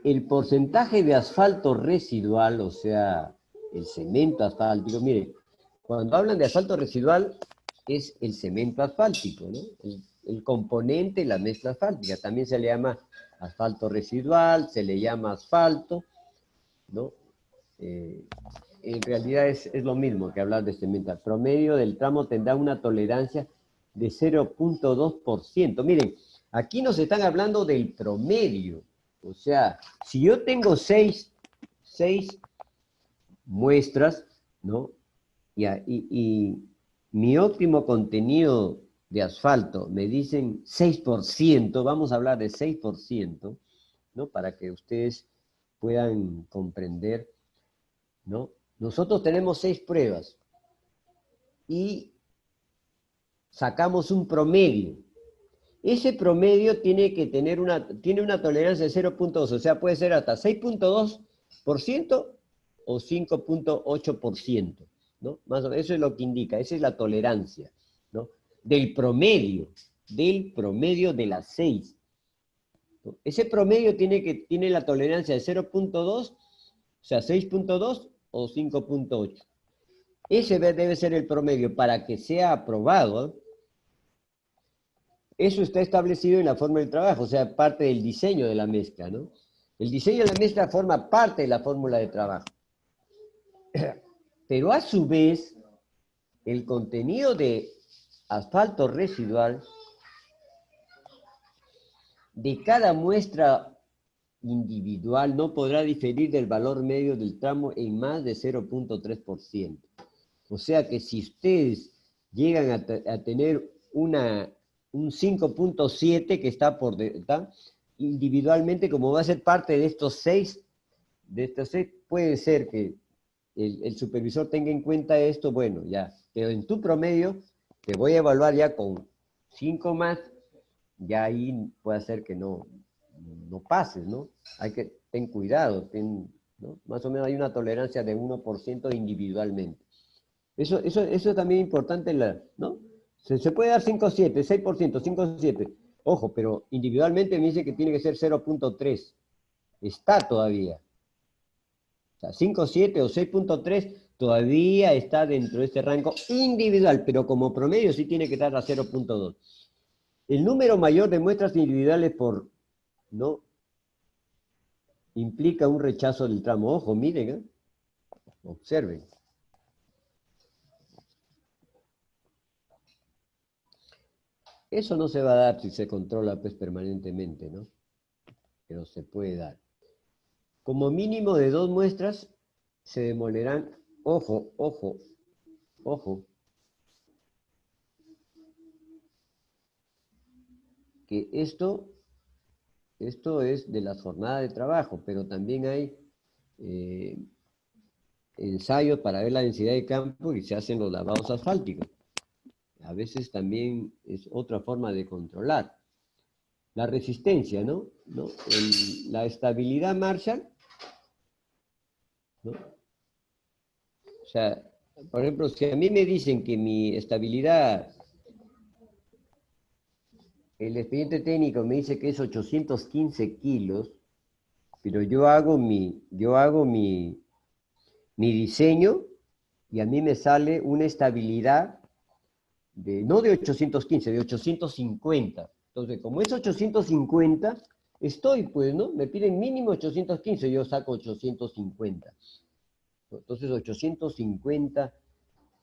el porcentaje de asfalto residual, o sea, el cemento asfáltico, mire, cuando hablan de asfalto residual, es el cemento asfáltico, ¿no? El componente, la mezcla asfáltica. También se le llama asfalto residual, se le llama asfalto, ¿no? En realidad es lo mismo que hablar de cemento. El promedio del tramo tendrá una tolerancia de 0,2%. Miren, aquí nos están hablando del promedio. O sea, si yo tengo seis muestras, ¿no? Y mi óptimo contenido de asfalto me dicen 6%, vamos a hablar de 6%, ¿no? Para que ustedes puedan comprender, ¿no? Nosotros tenemos 6 pruebas y sacamos un promedio. Ese promedio tiene que tener tiene una tolerancia de 0,2, o sea, puede ser hasta 6,2% o 5,8%, ¿no? Más o menos, eso es lo que indica, esa es la tolerancia, ¿no? Del promedio de las 6. ¿No? Ese promedio tiene la tolerancia de 0,2, o sea, 6,2 o 5,8. Ese debe ser el promedio para que sea aprobado, ¿eh? Eso está establecido en la forma del trabajo, o sea, parte del diseño de la mezcla, ¿no? El diseño de la mezcla forma parte de la fórmula de trabajo. Pero a su vez, el contenido de asfalto residual de cada muestra individual no podrá diferir del valor medio del tramo en más de 0,3%. O sea que si ustedes llegan a tener un 5,7 que está individualmente, como va a ser parte de estos 6, puede ser que el supervisor tenga en cuenta esto, bueno, ya, pero en tu promedio te voy a evaluar ya con 5 más, ya ahí puede ser que no pases, ¿no? Hay que ten cuidado, ¿no? Más o menos hay una tolerancia de 1% individualmente. Eso también es importante, ¿no? Se puede dar 5,7, 6%, 5,7. Ojo, pero individualmente me dice que tiene que ser 0,3. Está todavía. O sea, 5,7 o 6,3 todavía está dentro de este rango individual, pero como promedio sí tiene que estar a 0,2. El número mayor de muestras individuales ¿no? Implica un rechazo del tramo. Ojo, miren, ¿eh? Observen. Eso no se va a dar si se controla pues permanentemente, ¿no? Pero se puede dar. Como mínimo de 2 muestras se demolerán, ojo, ojo, ojo, que esto es de las jornadas de trabajo, pero también hay ensayos para ver la densidad de campo y se hacen los lavados asfálticos. A veces también es otra forma de controlar. La resistencia, ¿no? La estabilidad Marshall, ¿no? O sea, por ejemplo, si a mí me dicen que mi estabilidad, el expediente técnico me dice que es 815 kilos, pero yo hago mi diseño y a mí me sale una estabilidad no de 815, de 850. Entonces, como es 850, estoy, pues, ¿no? Me piden mínimo 815, yo saco 850. Entonces, 850,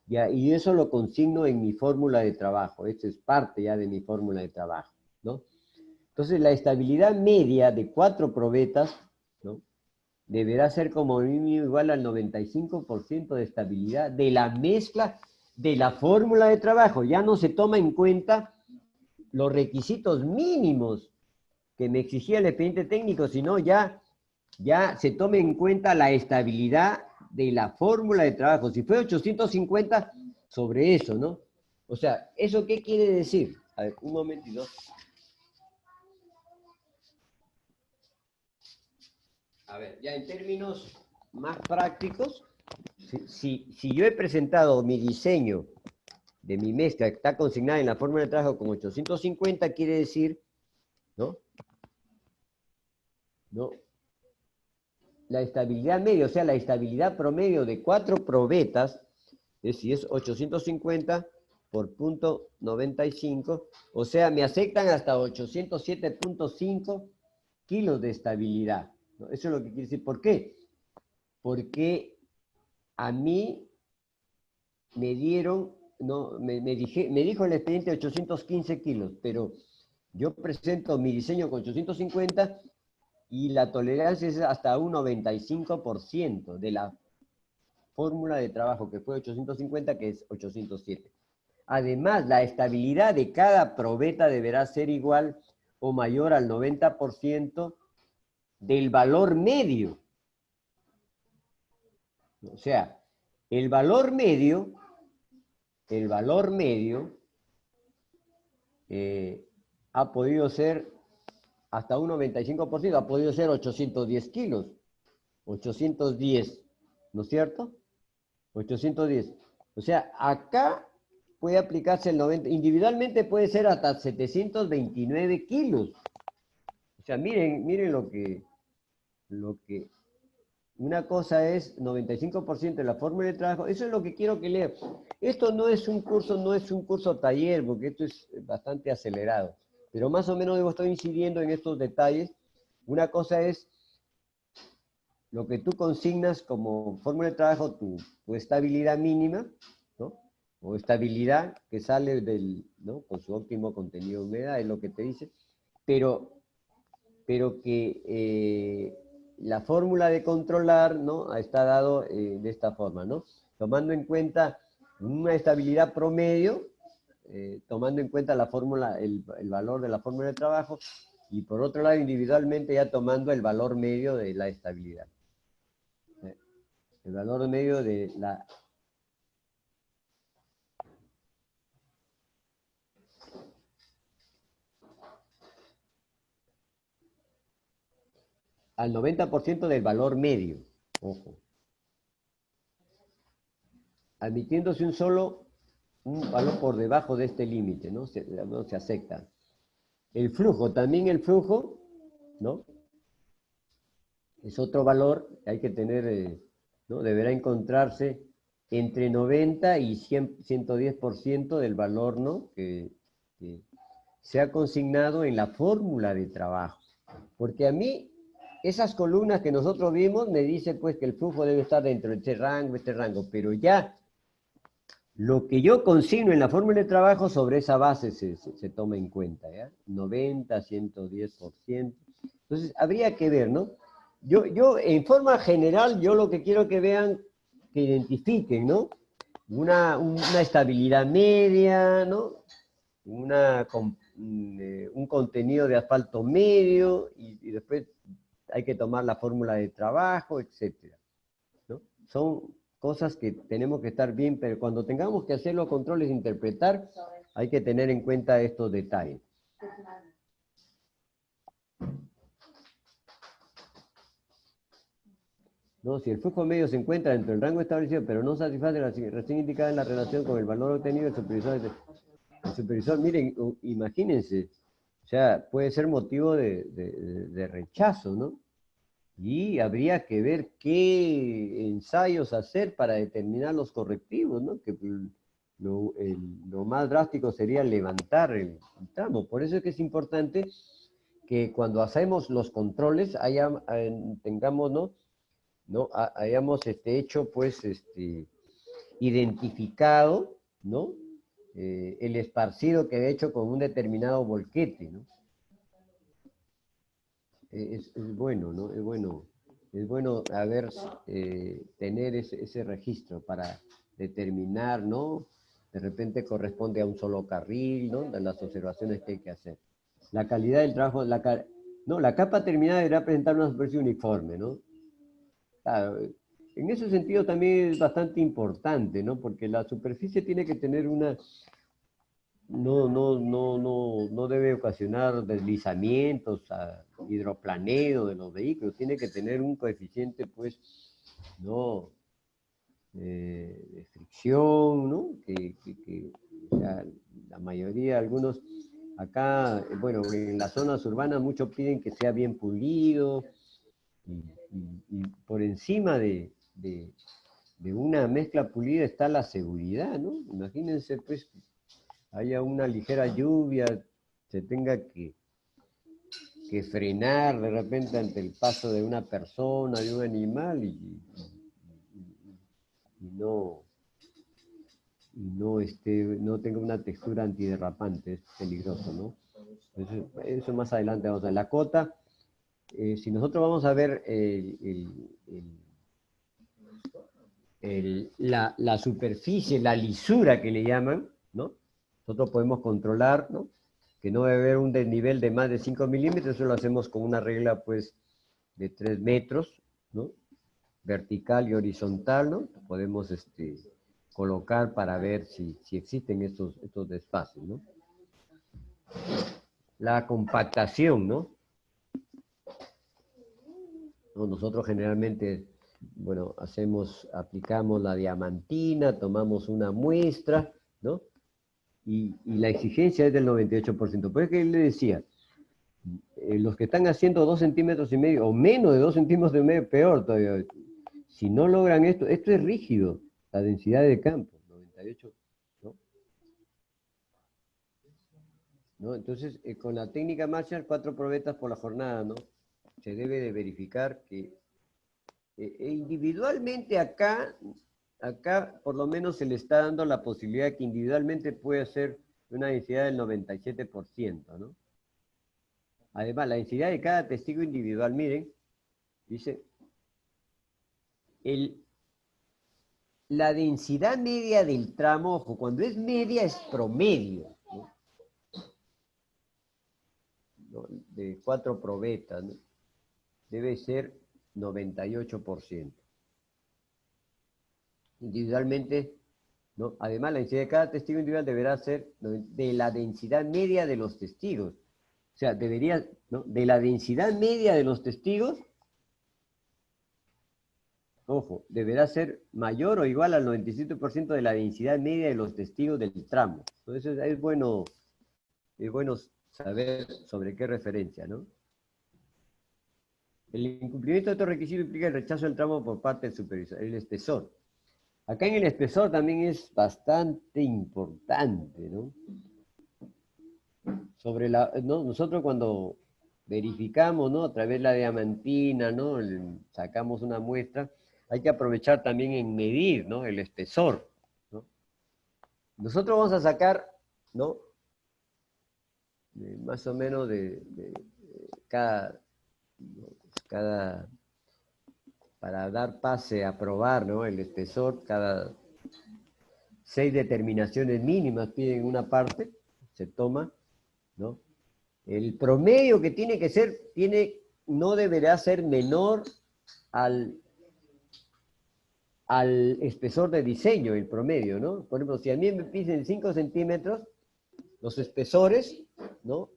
ya, y eso lo consigno en mi fórmula de trabajo. Esto es parte ya de mi fórmula de trabajo, ¿no? Entonces, la estabilidad media de 4 probetas, ¿no? Deberá ser como mínimo igual al 95% de estabilidad de la mezcla de la fórmula de trabajo. Ya no se toma en cuenta los requisitos mínimos que me exigía el expediente técnico, sino ya se toma en cuenta la estabilidad de la fórmula de trabajo. Si fue 850, sobre eso, ¿no? O sea, ¿eso qué quiere decir? A ver, un momentito. A ver, ya en términos más prácticos, si yo he presentado mi diseño de mi mezcla que está consignada en la fórmula de trabajo con 850, quiere decir, ¿no? ¿No? La estabilidad media, o sea, la estabilidad promedio de 4 probetas, si es 850 por punto 95, o sea, me aceptan hasta 807.5 kilos de estabilidad, ¿no? Eso es lo que quiere decir. ¿Por qué? Porque a mí me dieron, no, me dijo el expediente 815 kilos, pero yo presento mi diseño con 850 y la tolerancia es hasta un 95% de la fórmula de trabajo que fue 850, que es 807. Además, la estabilidad de cada probeta deberá ser igual o mayor al 90% del valor medio. O sea, el valor medio ha podido ser hasta un 95%, ha podido ser 810 kilos, 810, ¿no es cierto? 810. O sea, acá puede aplicarse el 90, individualmente puede ser hasta 729 kilos. O sea, miren lo que una cosa es 95% de la fórmula de trabajo. Eso es lo que quiero que lean. Esto no es un curso taller, porque esto es bastante acelerado. Pero más o menos debo estar incidiendo en estos detalles. Una cosa es lo que tú consignas como fórmula de trabajo, tu estabilidad mínima, ¿no? O estabilidad que sale ¿no? Con su óptimo contenido de humedad, es lo que te dice. Pero que la fórmula de controlar, ¿no? Está dado de esta forma, ¿no? Tomando en cuenta una estabilidad promedio, tomando en cuenta la fórmula, el valor de la fórmula de trabajo, y por otro lado, individualmente ya tomando el valor medio de la estabilidad. El valor medio de la... al 90% del valor medio, ojo. Admitiéndose un valor por debajo de este límite, ¿no? No se acepta. El flujo, también el flujo, ¿no? Es otro valor que hay que tener, ¿no? Deberá encontrarse entre 90 y 110% del valor, ¿no? Que se ha consignado en la fórmula de trabajo. Porque a mí, esas columnas que nosotros vimos me dicen pues que el flujo debe estar dentro de este rango, pero ya lo que yo consigno en la fórmula de trabajo, sobre esa base se toma en cuenta, ¿ya? 90, 110%. Entonces, habría que ver, ¿no? Yo, en forma general, yo lo que quiero que vean, que identifiquen, ¿no? Una estabilidad media, ¿no? Un contenido de asfalto medio, y después hay que tomar la fórmula de trabajo, etcétera, ¿no? Son cosas que tenemos que estar bien, pero cuando tengamos que hacer los controles e interpretar, hay que tener en cuenta estos detalles. No, si el flujo medio se encuentra dentro del rango establecido, pero no satisface la restricción indicada en la relación con el valor obtenido, el supervisor, miren, imagínense, o sea, puede ser motivo de rechazo, ¿no? Y habría que ver qué ensayos hacer para determinar los correctivos, ¿no? Que lo más drástico sería levantar el tramo. Por eso es que es importante que cuando hacemos los controles tengamos, ¿no? Hayamos hecho, pues, identificado, ¿no? El esparcido que he hecho con un determinado volquete, ¿no? Es bueno, ¿no? Es bueno tener ese registro para determinar, ¿no? De repente corresponde a un solo carril, ¿no? De las observaciones que hay que hacer. La calidad del trabajo, no, la capa terminada deberá presentar una superficie uniforme, ¿no? Claro, en ese sentido también es bastante importante, ¿no? Porque la superficie tiene que tener no debe ocasionar deslizamientos, hidroplaneo de los vehículos, tiene que tener un coeficiente, pues, no, de fricción, ¿no? O sea, la mayoría, algunos, acá, bueno, en las zonas urbanas muchos piden que sea bien pulido, y por encima de una mezcla pulida está la seguridad, ¿no? Imagínense, pues, haya una ligera lluvia, se tenga que frenar de repente ante el paso de una persona, de un animal, y no tenga una textura antiderrapante, es peligroso, ¿no? Eso más adelante vamos a ver. La cota, si nosotros vamos a ver la superficie, la lisura que le llaman, ¿no? Nosotros podemos controlar, ¿no? Que no debe haber un desnivel de más de 5 milímetros, eso lo hacemos con una regla, pues, de 3 metros, ¿no? Vertical y horizontal, ¿no? Podemos colocar para ver si existen estos desfases, ¿no? La compactación, ¿no? Nosotros generalmente, bueno, aplicamos la diamantina, tomamos una muestra, ¿no? Y la exigencia es del 98%. Por eso que él le decía, los que están haciendo 2,5 centímetros o menos de 2,5 centímetros, peor todavía. Si no logran esto es rígido, la densidad de campo, 98, ¿no? ¿No? Entonces, con la técnica Marshall, 4 probetas por la jornada, ¿no? Se debe de verificar que individualmente acá por lo menos se le está dando la posibilidad que individualmente puede ser una densidad del 97%, ¿no? Además, la densidad de cada testigo individual, miren, dice, la densidad media del tramo, ojo, cuando es media es promedio, ¿no? De 4 probetas, ¿no? Debe ser 98%. Individualmente, ¿no? Además, la densidad de cada testigo individual deberá ser de la densidad media de los testigos. O sea, debería, ¿no? De la densidad media de los testigos, ojo, deberá ser mayor o igual al 97% de la densidad media de los testigos del tramo. Entonces, es bueno saber sobre qué referencia, ¿no? El incumplimiento de estos requisitos implica el rechazo del tramo por parte del supervisor. El espesor. Acá en el espesor también es bastante importante, ¿no? ¿no? Nosotros cuando verificamos, ¿no? A través de la diamantina, ¿no? Sacamos una muestra, hay que aprovechar también en medir, ¿no? El espesor, ¿no? Nosotros vamos a sacar, ¿no? Más o menos de cada, para dar pase a probar, ¿no? El espesor, cada 6 determinaciones mínimas piden una parte, se toma, ¿no? El promedio que tiene que ser, no deberá ser menor al espesor de diseño, el promedio, ¿no? Por ejemplo, si a mí me piden 5 centímetros, los espesores, ¿no?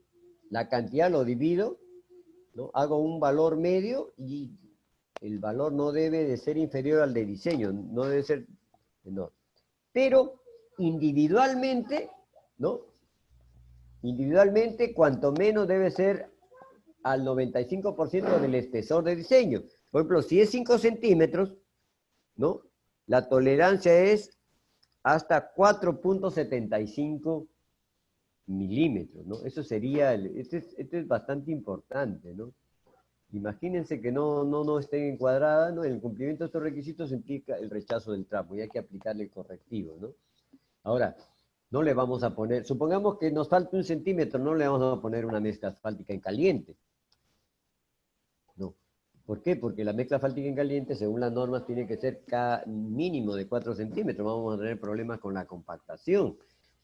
La cantidad lo divido, ¿no? Hago un valor medio y el valor no debe de ser inferior al de diseño, no debe ser menor. Pero individualmente, ¿no? Individualmente, cuanto menos debe ser al 95% del espesor de diseño. Por ejemplo, si es 5 centímetros, ¿no? La tolerancia es hasta 4.75 milímetros, ¿no? Eso sería, este es bastante importante, ¿no? Imagínense que no estén encuadradas, ¿no? El cumplimiento de estos requisitos implica el rechazo del tramo y hay que aplicarle el correctivo, ¿no? Ahora, no le vamos a poner, supongamos que nos falta 1 centímetro, no le vamos a poner una mezcla asfáltica en caliente. No. ¿Por qué? Porque la mezcla asfáltica en caliente, según las normas, tiene que ser mínimo de 4 centímetros. Vamos a tener problemas con la compactación.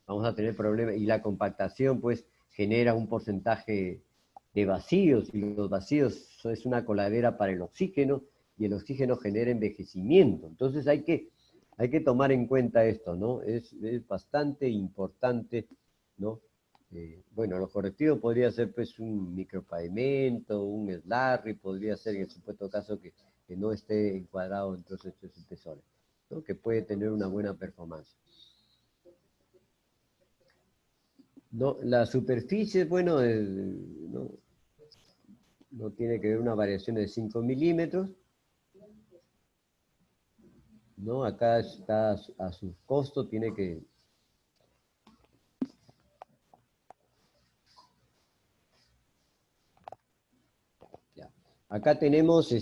Vamos a tener problemas, y la compactación, pues, genera un porcentaje de vacíos, y los vacíos es una coladera para el oxígeno, y el oxígeno genera envejecimiento. Entonces hay que tomar en cuenta esto, ¿no? Es bastante importante, ¿no? Bueno, los correctivos podría ser pues un micropavimento, un slurry, podría ser en el supuesto caso que no esté encuadrado entre estos espesores, ¿no? Que puede tener una buena performance. No, la superficie, bueno, no tiene que ver una variación de 5 milímetros, ¿no? Acá está a su costo, tiene que... Ya. Acá tenemos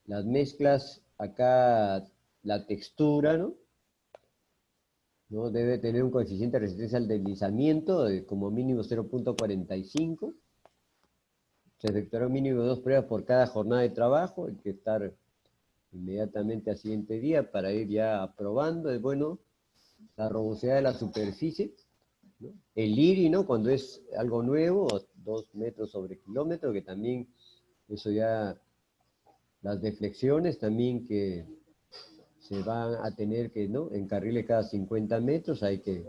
las mezclas, acá la textura, ¿no? ¿No? Debe tener un coeficiente de resistencia al deslizamiento de como mínimo 0.45. Se efectuará un mínimo de 2 pruebas por cada jornada de trabajo. Hay que estar inmediatamente al siguiente día para ir ya aprobando. Es bueno, la rugosidad de la superficie, ¿no? El IRI, ¿no? Cuando es algo nuevo, 2 metros sobre kilómetro, que también eso ya, las deflexiones también que se van a tener que, ¿no? En carriles cada 50 metros hay que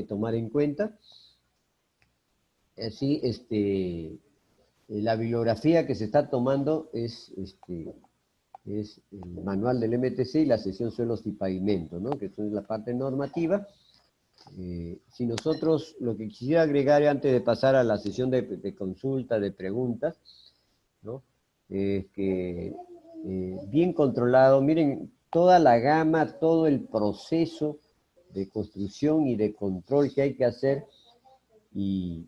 tomar en cuenta. Así, la bibliografía que se está tomando es el manual del MTC y la sesión suelos y pavimento, ¿no? Que son la parte normativa. Si nosotros, lo que quisiera agregar antes de pasar a la sesión de consulta, de preguntas, ¿no? Es que bien controlado, miren, toda la gama, todo el proceso de construcción y de control que hay que hacer, y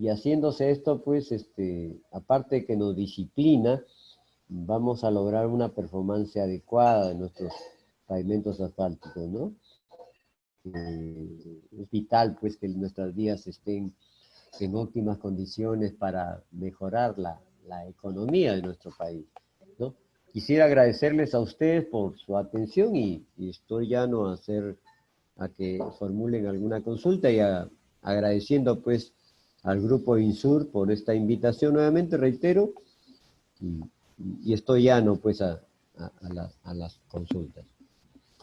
haciéndose esto, pues, aparte de que nos disciplina, vamos a lograr una performance adecuada de nuestros pavimentos asfálticos, ¿no? Es vital, pues, que nuestras vías estén en óptimas condiciones para mejorar la economía de nuestro país, ¿no? Quisiera agradecerles a ustedes por su atención y estoy llano a que formulen alguna consulta y agradeciendo pues al grupo INSUR por esta invitación nuevamente, reitero, y estoy llano pues a las consultas.